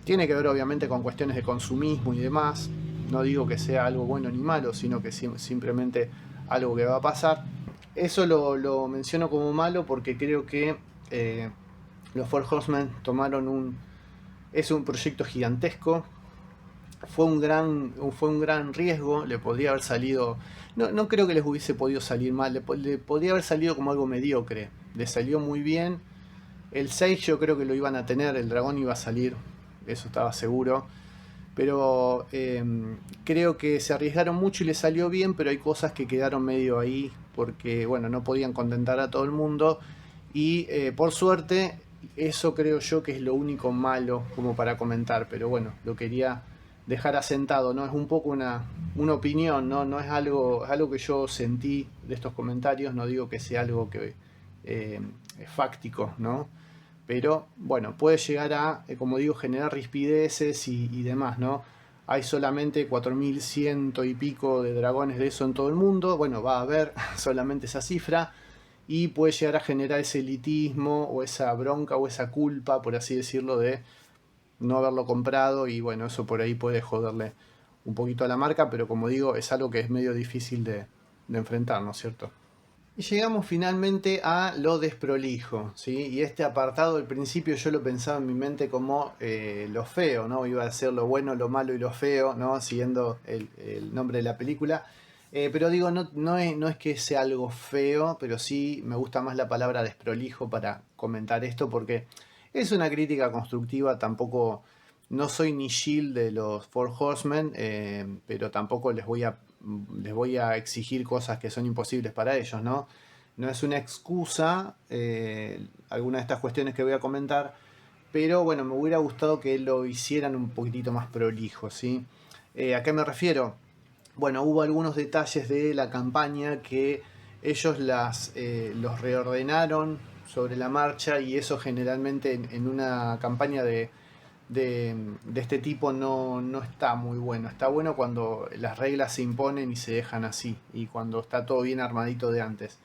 Tiene que ver obviamente con cuestiones de consumismo y demás. No digo que sea algo bueno ni malo, sino que simplemente algo que va a pasar. Eso lo menciono como malo porque creo que los Four Horsemen tomaron es un proyecto gigantesco, fue un gran riesgo, le podría haber salido, no creo que les hubiese podido salir mal, le podría haber salido como algo mediocre, le salió muy bien. El 6 yo creo que lo iban a tener, el dragón iba a salir, eso estaba seguro, pero creo que se arriesgaron mucho y le salió bien, pero hay cosas que quedaron medio ahí porque, bueno, no podían contentar a todo el mundo, y por suerte eso creo yo que es lo único malo como para comentar, pero bueno, lo quería dejar asentado, ¿no? Es un poco una opinión, ¿no? No es algo que yo sentí de estos comentarios, no digo que sea algo que es fáctico, ¿no? Pero bueno, puede llegar a, como digo, generar rispideces y demás, ¿no? Hay solamente 4100 y pico de dragones de eso en todo el mundo, bueno, va a haber solamente esa cifra, y puede llegar a generar ese elitismo o esa bronca o esa culpa, por así decirlo, de no haberlo comprado, y bueno, eso por ahí puede joderle un poquito a la marca, pero como digo, es algo que es medio difícil de enfrentar, ¿no es cierto? Y llegamos finalmente a lo desprolijo, ¿sí? Y este apartado al principio yo lo pensaba en mi mente como lo feo, ¿no? Iba a ser lo bueno, lo malo y lo feo, ¿no? Siguiendo el nombre de la película. Pero digo, no es que sea algo feo, pero sí me gusta más la palabra desprolijo para comentar esto porque es una crítica constructiva. Tampoco, no soy ni Shield de los Four Horsemen, pero tampoco les voy a exigir cosas que son imposibles para ellos, ¿no? No es una excusa, alguna de estas cuestiones que voy a comentar, pero bueno, me hubiera gustado que lo hicieran un poquitito más prolijo, ¿sí? ¿A qué me refiero? Bueno, hubo algunos detalles de la campaña que ellos los reordenaron sobre la marcha, y eso generalmente en una campaña de este tipo no está muy bueno. Está bueno cuando las reglas se imponen y se dejan así, y cuando está todo bien armadito de antes.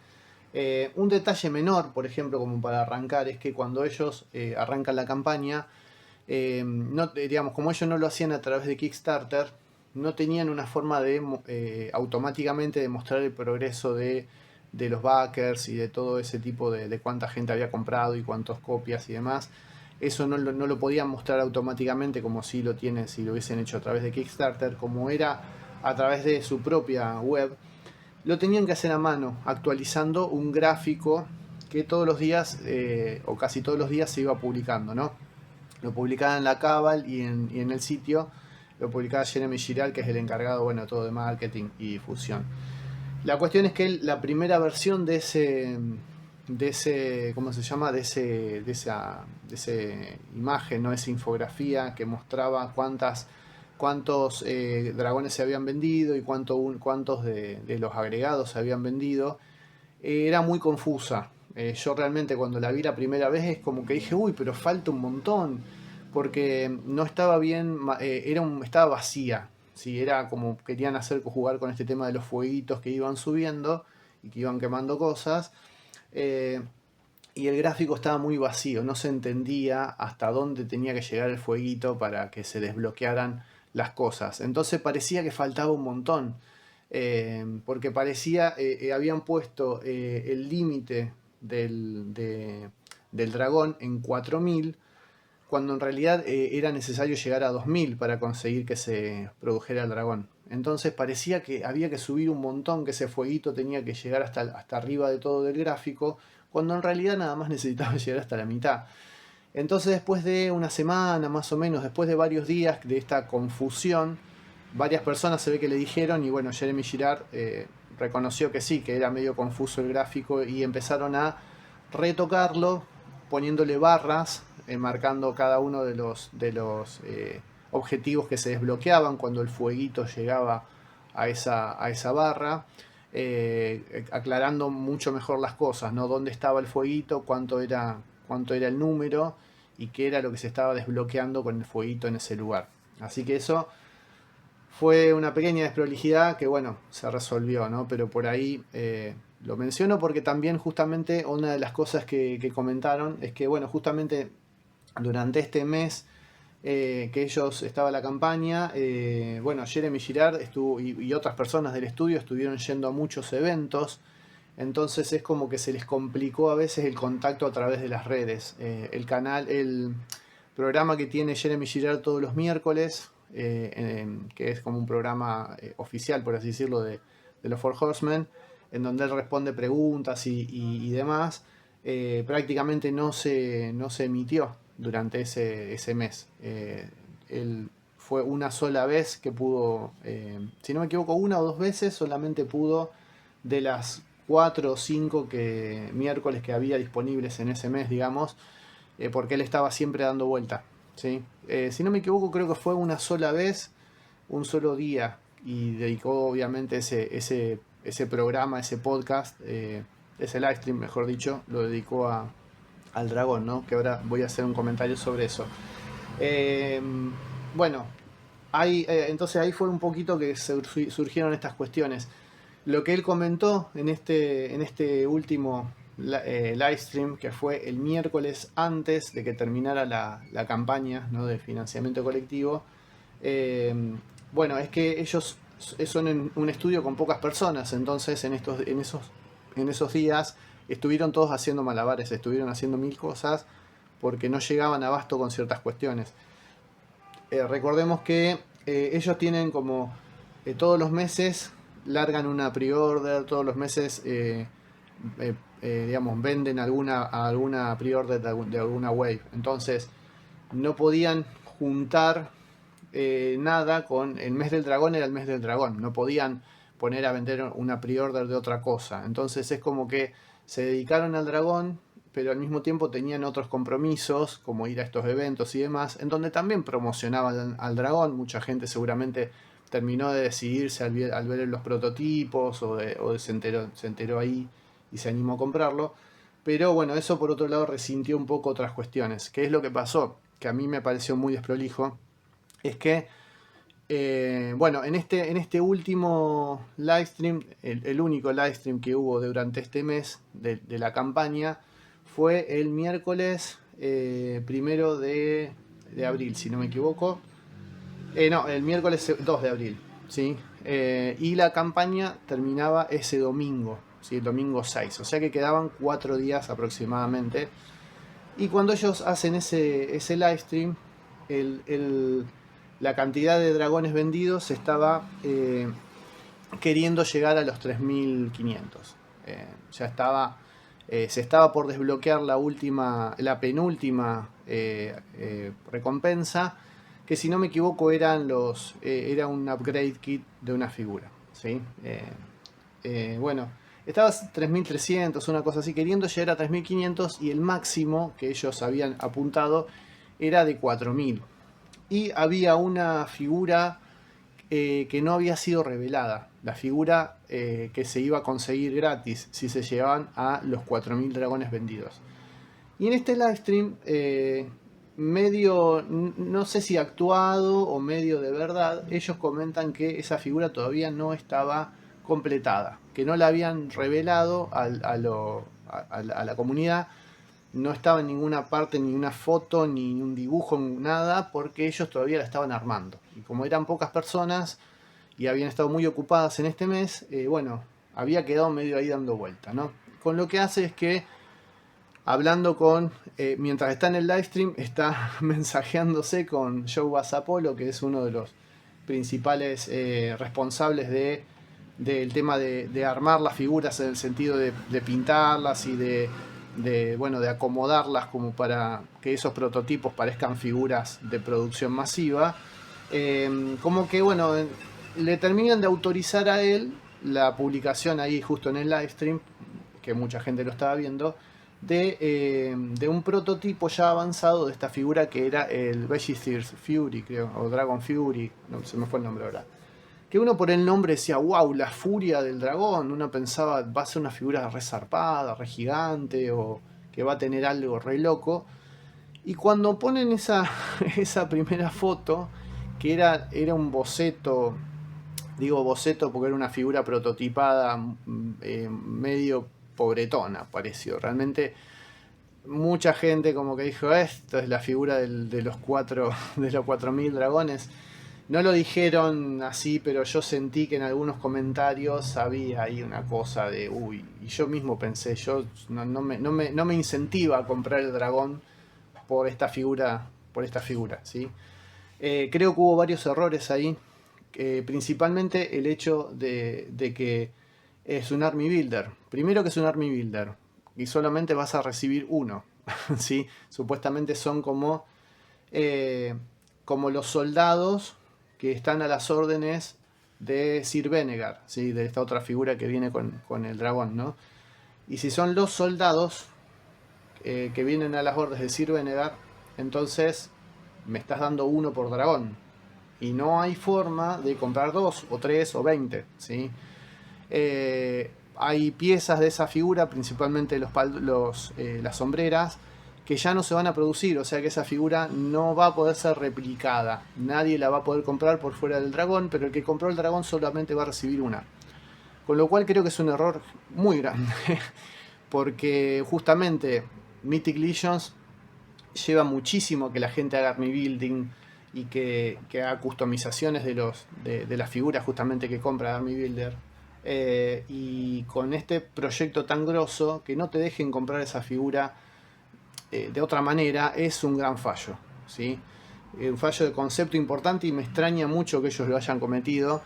Un detalle menor, por ejemplo, como para arrancar, es que cuando ellos arrancan la campaña, no, digamos, como ellos no lo hacían a través de Kickstarter, no tenían una forma de automáticamente demostrar el progreso de los backers y de todo ese tipo de cuánta gente había comprado y cuántas copias y demás. Eso no lo podían mostrar automáticamente como si lo tienen si lo hubiesen hecho a través de Kickstarter. Como era a través de su propia web, lo tenían que hacer a mano, actualizando un gráfico que todos los días, o casi todos los días, se iba publicando, ¿no? Lo publicaba en la Cabal y en el sitio lo publicaba Jeremy Giral, que es el encargado, bueno, todo de marketing y difusión. La cuestión es que la primera versión de ese, ¿cómo se llama? De esa imagen, ¿no? Esa infografía que mostraba cuántos dragones se habían vendido y cuántos de los agregados se habían vendido, era muy confusa. Yo realmente cuando la vi la primera vez es como que dije, uy, pero falta un montón, porque no estaba bien, estaba vacía. Sí, era como querían hacer jugar con este tema de los fueguitos que iban subiendo y que iban quemando cosas. eh, y el gráfico estaba muy vacío, no se entendía hasta dónde tenía que llegar el fueguito para que se desbloquearan las cosas. Entonces parecía que faltaba un montón, porque parecía, habían puesto el límite del dragón en 4000, cuando en realidad era necesario llegar a 2000 para conseguir que se produjera el dragón. Entonces parecía que había que subir un montón, que ese fueguito tenía que llegar hasta arriba de todo del gráfico, cuando en realidad nada más necesitaba llegar hasta la mitad. Entonces, después de una semana más o menos, después de varios días de esta confusión, varias personas se ve que le dijeron, y bueno, Jeremy Girard reconoció que sí, que era medio confuso el gráfico, y empezaron a retocarlo poniéndole barras, marcando cada uno de los objetivos que se desbloqueaban cuando el fueguito llegaba a esa barra, aclarando mucho mejor las cosas, ¿no? Dónde estaba el fueguito, cuánto era el número y qué era lo que se estaba desbloqueando con el fueguito en ese lugar. Así que eso fue una pequeña desprolijidad que, bueno, se resolvió, ¿no? Pero por ahí lo menciono porque también justamente una de las cosas que comentaron es que, bueno, justamente durante este mes que ellos estaba la campaña, bueno, Jeremy Girard estuvo y otras personas del estudio estuvieron yendo a muchos eventos. Entonces es como que se les complicó a veces el contacto a través de las redes. El programa que tiene Jeremy Girard todos los miércoles, que es como un programa oficial, por así decirlo, de los Four Horsemen, en donde él responde preguntas y demás, prácticamente no se emitió durante ese mes. Él fue una sola vez que pudo, si no me equivoco, una o dos veces solamente pudo, de las 4 o 5 miércoles que había disponibles en ese mes, digamos, porque él estaba siempre dando vuelta, ¿sí? Si no me equivoco, creo que fue una sola vez, un solo día, y dedicó obviamente ese programa, ese podcast, ese live stream, mejor dicho, lo dedicó al dragón, ¿no? Que ahora voy a hacer un comentario sobre eso. Eh, bueno, entonces ahí fue un poquito que surgieron estas cuestiones. Lo que él comentó en este último live stream, que fue el miércoles antes de que terminara la campaña, ¿no? De financiamiento colectivo, eh, bueno, es que ellos son un estudio con pocas personas. Entonces en esos días estuvieron todos haciendo malabares, estuvieron haciendo mil cosas porque no llegaban a abasto con ciertas cuestiones. Recordemos que ellos tienen como todos los meses largan una pre-order, todos los meses digamos, venden alguna pre-order de alguna wave. Entonces no podían juntar nada con el mes del dragón, era el mes del dragón. No podían poner a vender una pre-order de otra cosa. Entonces es como que se dedicaron al dragón, pero al mismo tiempo tenían otros compromisos, como ir a estos eventos y demás, en donde también promocionaban al dragón. Mucha gente seguramente terminó de decidirse al ver los prototipos o se enteró ahí y se animó a comprarlo. Pero bueno, eso por otro lado resintió un poco otras cuestiones. ¿Qué es lo que pasó? Que a mí me pareció muy desprolijo. Es que, bueno, en este último livestream, el único livestream que hubo durante este mes de la campaña, fue el miércoles 1 de abril, si no me equivoco. No, el miércoles 2 de abril, ¿sí? Y la campaña terminaba ese domingo, ¿sí? El domingo 6, o sea que quedaban 4 días aproximadamente. Y cuando ellos hacen ese live stream, la cantidad de dragones vendidos estaba queriendo llegar a los 3500. Ya estaba, se estaba por desbloquear la penúltima recompensa, que si no me equivoco era un upgrade kit de una figura, ¿sí? Bueno, estaba 3300, una cosa así, queriendo llegar a 3500, y el máximo que ellos habían apuntado era de 4000. Y había una figura que no había sido revelada, la figura que se iba a conseguir gratis si se llevaban a los 4000 dragones vendidos. Y en este livestream, medio, no sé si actuado o medio de verdad, ellos comentan que esa figura todavía no estaba completada, que no la habían revelado a la comunidad. No estaba en ninguna parte, ni una foto, ni un dibujo, nada, porque ellos todavía la estaban armando. Y como eran pocas personas y habían estado muy ocupadas en este mes, bueno, había quedado medio ahí dando vuelta, ¿no? Con lo que hace es que, hablando mientras está en el livestream, está mensajeándose con Joe Basapolo, que es uno de los principales responsables del tema de armar las figuras, en el sentido de pintarlas y de acomodarlas como para que esos prototipos parezcan figuras de producción masiva. Como que, bueno, le terminan de autorizar a él la publicación ahí justo en el livestream, que mucha gente lo estaba viendo, de un prototipo ya avanzado de esta figura, que era el Vegethir's Fury, creo, o Dragon Fury, no se me fue el nombre ahora. Que uno por el nombre decía, wow, la furia del dragón. Uno pensaba, va a ser una figura re zarpada, re gigante, o que va a tener algo re loco. Y cuando ponen esa primera foto, que era un boceto, digo boceto porque era una figura prototipada, medio pobretona pareció. Realmente mucha gente como que dijo, esto es la figura de los 4000 dragones. No lo dijeron así, pero yo sentí que en algunos comentarios había ahí una cosa de uy. Y yo mismo pensé, no me incentiva a comprar el dragón por esta figura, ¿sí? Creo que hubo varios errores ahí. Principalmente el hecho de que es un Army Builder. Primero, que es un Army Builder y solamente vas a recibir uno, ¿sí? Supuestamente son como los soldados que están a las órdenes de Sir Venegar, ¿sí? De esta otra figura que viene con el dragón, ¿no? Y si son los soldados que vienen a las órdenes de Sir Venegar, entonces me estás dando uno por dragón. Y no hay forma de comprar 2 o 3 o 20, ¿sí? Hay piezas de esa figura, principalmente las sombreras, que ya no se van a producir, o sea que esa figura no va a poder ser replicada. Nadie la va a poder comprar por fuera del dragón, pero el que compró el dragón solamente va a recibir una. Con lo cual creo que es un error muy grande, porque justamente Mythic Legions lleva muchísimo que la gente haga army building y que haga customizaciones de las figuras justamente que compra Army Builder. Y con este proyecto tan grosso, que no te dejen comprar esa figura de otra manera, es un gran fallo, ¿sí? Un fallo de concepto importante, y me extraña mucho que ellos lo hayan cometido,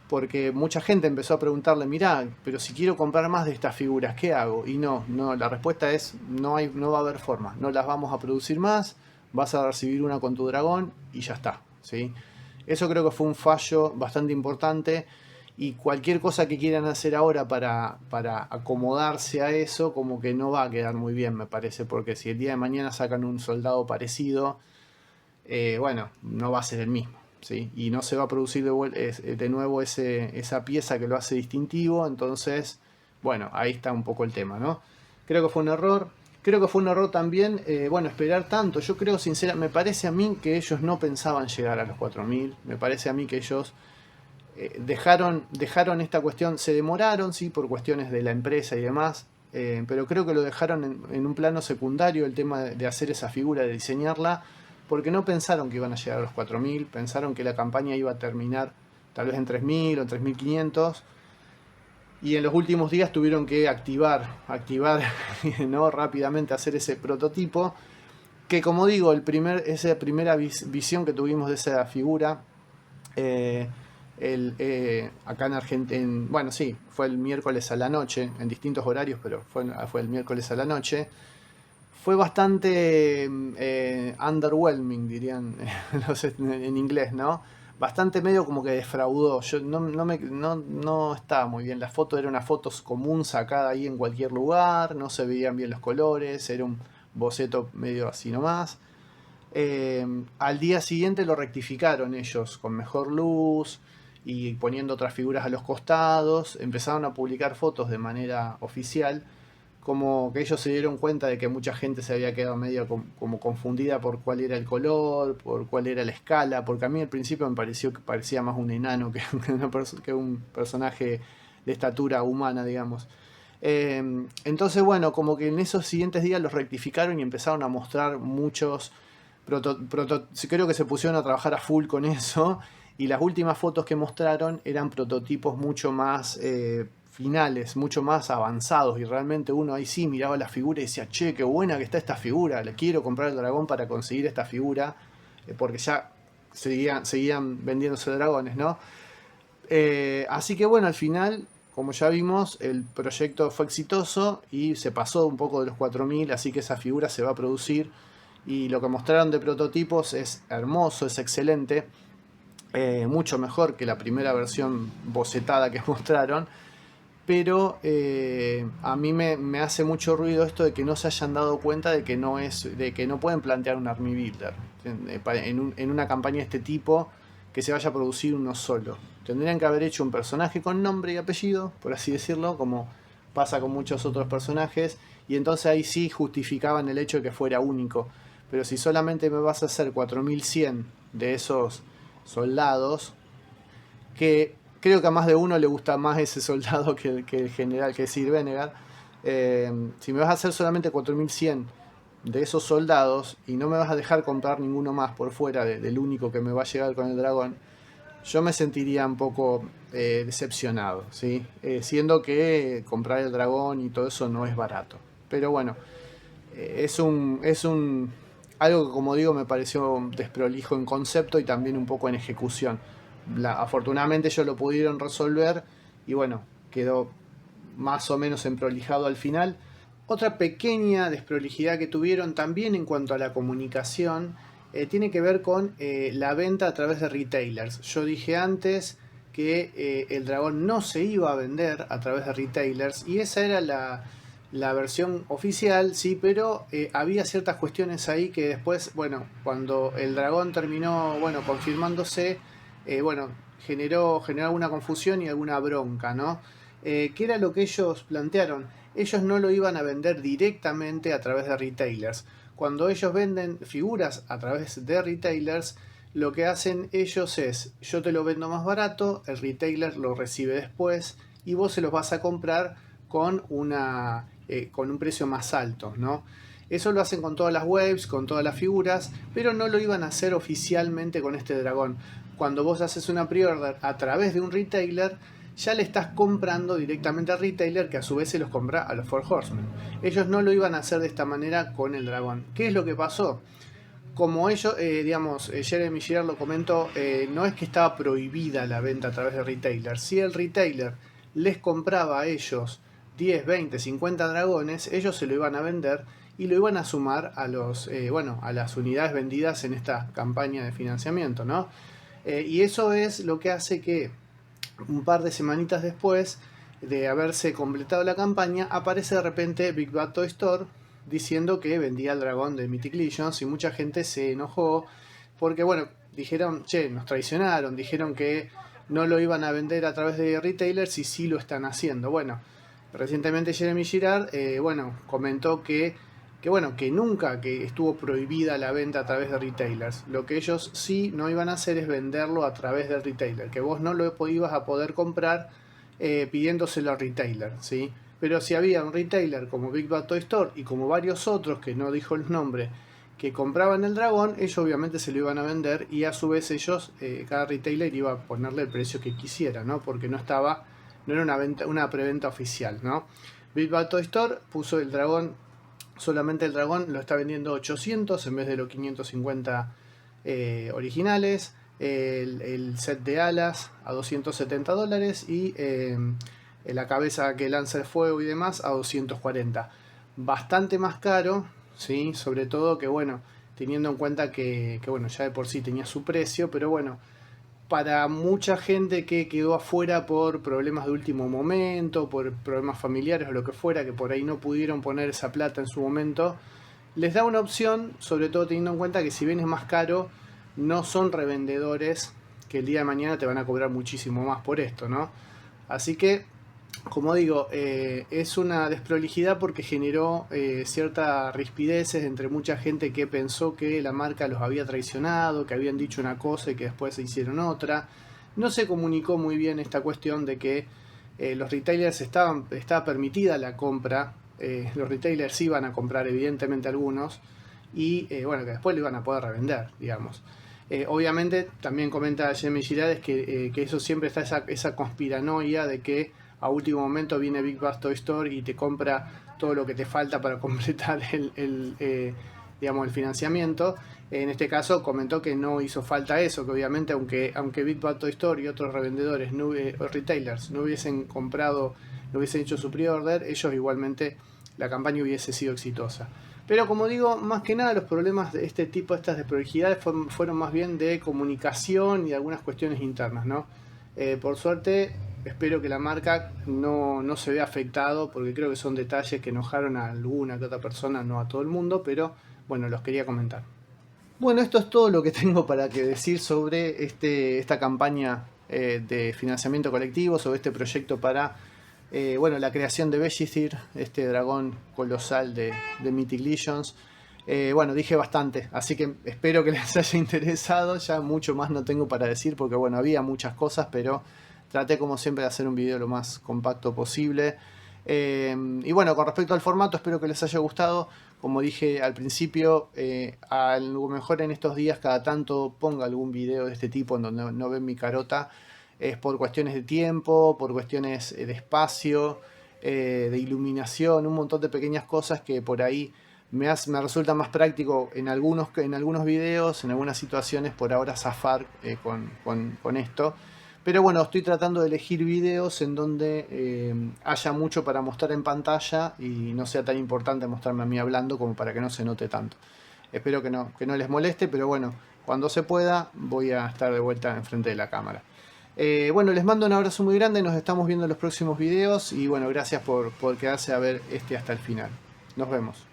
porque mucha gente empezó a preguntarle, mirá, pero si quiero comprar más de estas figuras, ¿qué hago? Y no, la respuesta es, no va a haber forma, no las vamos a producir más, vas a recibir una con tu dragón y ya está, ¿sí? Eso creo que fue un fallo bastante importante, y cualquier cosa que quieran hacer ahora para acomodarse a eso, como que no va a quedar muy bien, me parece, porque si el día de mañana sacan un soldado parecido, bueno, no va a ser el mismo, ¿sí? Y no se va a producir de nuevo esa pieza que lo hace distintivo, entonces, bueno, ahí está un poco el tema, ¿no? Creo que fue un error. Creo que fue un error también, bueno, esperar tanto. Yo creo, sinceramente, me parece a mí que ellos no pensaban llegar a los 4000. Me parece a mí que ellos dejaron esta cuestión, se demoraron, sí, por cuestiones de la empresa y demás, pero creo que lo dejaron en un plano secundario el tema de hacer esa figura, de diseñarla, porque no pensaron que iban a llegar a los 4000, pensaron que la campaña iba a terminar tal vez en 3000 o en 3500, y en los últimos días tuvieron que activar ¿no? rápidamente hacer ese prototipo, que como digo, esa primera visión que tuvimos de esa figura, acá en Argentina, bueno, sí, fue el miércoles a la noche, en distintos horarios, pero fue el miércoles a la noche. Fue bastante underwhelming, dirían en inglés, ¿no? Bastante medio como que defraudó. Yo no estaba muy bien. La foto era una foto común sacada ahí en cualquier lugar, no se veían bien los colores, era un boceto medio así nomás. Al día siguiente lo rectificaron ellos con mejor luz y poniendo otras figuras a los costados. Empezaron a publicar fotos de manera oficial, como que ellos se dieron cuenta de que mucha gente se había quedado medio como confundida por cuál era el color, por cuál era la escala, porque a mí al principio me pareció que parecía más un enano que un personaje de estatura humana, digamos. Entonces, bueno, como que en esos siguientes días los rectificaron y empezaron a mostrar muchos creo que se pusieron a trabajar a full con eso, y las últimas fotos que mostraron eran prototipos mucho más finales, mucho más avanzados, y realmente uno ahí sí miraba la figura y decía, che, qué buena que está esta figura, le quiero comprar el dragón para conseguir esta figura, porque ya seguían vendiéndose dragones, ¿no? Así que bueno, al final, como ya vimos, el proyecto fue exitoso y se pasó un poco de los 4000, así que esa figura se va a producir, y lo que mostraron de prototipos es hermoso, es excelente, mucho mejor que la primera versión bocetada que mostraron, pero a mí me hace mucho ruido esto de que no se hayan dado cuenta de que no pueden plantear un army builder en una campaña de este tipo, que se vaya a producir uno solo. Tendrían que haber hecho un personaje con nombre y apellido, por así decirlo, como pasa con muchos otros personajes, y entonces ahí sí justificaban el hecho de que fuera único. Pero si solamente me vas a hacer 4100 de esos soldados, que creo que a más de uno le gusta más ese soldado que el general, que es Sir Venegar, si me vas a hacer solamente 4100 de esos soldados y no me vas a dejar comprar ninguno más por fuera del único que me va a llegar con el dragón, yo me sentiría un poco decepcionado, ¿sí? Siendo que comprar el dragón y todo eso no es barato. Pero bueno, es algo que, como digo, me pareció desprolijo en concepto y también un poco en ejecución. Afortunadamente ellos lo pudieron resolver y bueno, quedó más o menos emprolijado al final. Otra pequeña desprolijidad que tuvieron también en cuanto a la comunicación tiene que ver con la venta a través de retailers. Yo dije antes que el dragón no se iba a vender a través de retailers, y esa era la versión oficial, sí, pero había ciertas cuestiones ahí que después, bueno, cuando el dragón terminó, bueno, confirmándose, bueno, generó alguna confusión y alguna bronca, ¿no? ¿Qué era lo que ellos plantearon? Ellos no lo iban a vender directamente a través de retailers. Cuando ellos venden figuras a través de retailers, lo que hacen ellos es, yo te lo vendo más barato, el retailer lo recibe después y vos se los vas a comprar con un precio más alto, ¿no? Eso lo hacen con todas las webs, con todas las figuras, pero no lo iban a hacer oficialmente con este dragón. Cuando vos haces una pre-order a través de un retailer, ya le estás comprando directamente al retailer, que a su vez se los compra a los Four Horsemen. Ellos no lo iban a hacer de esta manera con el dragón. ¿Qué es lo que pasó? como ellos, digamos, Jeremy Girard lo comentó, no es que estaba prohibida la venta a través de retailers. Si el retailer les compraba a ellos 10, 20, 50 dragones, ellos se lo iban a vender y lo iban a sumar a los, bueno, a las unidades vendidas en esta campaña de financiamiento, ¿no? Y eso es lo que hace que un par de semanitas después de haberse completado la campaña, aparece de repente Big Bad Toy Store diciendo que vendía el dragón de Mythic Legions, y mucha gente se enojó porque, bueno, dijeron, che, nos traicionaron, dijeron que no lo iban a vender a través de retailers y sí lo están haciendo. Bueno, recientemente Jeremy Girard, bueno, comentó bueno, que nunca que estuvo prohibida la venta a través de retailers. Lo que ellos sí no iban a hacer es venderlo a través del retailer, que vos no lo ibas a poder comprar pidiéndoselo al retailer, ¿sí? Pero si había un retailer como Big Bad Toy Store y como varios otros, que no dijo el nombre, que compraban el dragón, ellos obviamente se lo iban a vender, y a su vez ellos, cada retailer iba a ponerle el precio que quisiera, ¿no? Porque no era una preventa oficial, ¿no? Big Bad Toy Store puso el dragón, solamente el dragón lo está vendiendo 800 en vez de los 550 originales. El set de alas a $270 y la cabeza que lanza el fuego y demás a 240. Bastante más caro, ¿sí? Sobre todo que, bueno, teniendo en cuenta que bueno, ya de por sí tenía su precio, pero bueno, para mucha gente que quedó afuera por problemas de último momento, por problemas familiares o lo que fuera, que por ahí no pudieron poner esa plata en su momento, les da una opción, sobre todo teniendo en cuenta que si bien es más caro, no son revendedores que el día de mañana te van a cobrar muchísimo más por esto, ¿no? Así que, como digo, es una desprolijidad porque generó cierta rispideces entre mucha gente que pensó que la marca los había traicionado, que habían dicho una cosa y que después se hicieron otra. No se comunicó muy bien esta cuestión de que los retailers estaba permitida la compra. Los retailers iban a comprar, evidentemente, algunos, y bueno, que después lo iban a poder revender, digamos. Obviamente, también comenta Jeremy Girard que eso siempre está esa conspiranoia de que a último momento viene Big Bad Toy Store y te compra todo lo que te falta para completar digamos, el financiamiento. En este caso comentó que no hizo falta eso, que obviamente aunque Big Bad Toy Store y otros revendedores o retailers no hubiesen comprado, no hubiesen hecho su pre-order, ellos igualmente la campaña hubiese sido exitosa. Pero como digo, más que nada los problemas de este tipo, estas desprolijidades, fueron más bien de comunicación y de algunas cuestiones internas, ¿no? Por suerte, espero que la marca no se vea afectado, porque creo que son detalles que enojaron a alguna que otra persona, no a todo el mundo, pero bueno, los quería comentar. Bueno, esto es todo lo que tengo para decir sobre esta campaña de financiamiento colectivo, sobre este proyecto para bueno, la creación de Vegethir, este dragón colosal de Mythic Legions. Bueno, dije bastante, así que espero que les haya interesado. Ya mucho más no tengo para decir porque bueno, había muchas cosas, pero traté como siempre de hacer un video lo más compacto posible. Y bueno, con respecto al formato, espero que les haya gustado. Como dije al principio, a lo mejor en estos días cada tanto ponga algún video de este tipo en donde no ven mi carota. Es por cuestiones de tiempo, por cuestiones de espacio, de iluminación, un montón de pequeñas cosas que por ahí me resulta más práctico en algunos videos, en algunas situaciones por ahora zafar con esto. Pero bueno, estoy tratando de elegir videos en donde haya mucho para mostrar en pantalla y no sea tan importante mostrarme a mí hablando como para que no se note tanto. Espero que no les moleste, pero bueno, cuando se pueda voy a estar de vuelta enfrente de la cámara. Bueno, les mando un abrazo muy grande, nos estamos viendo en los próximos videos y bueno, gracias por quedarse a ver hasta el final. Nos vemos.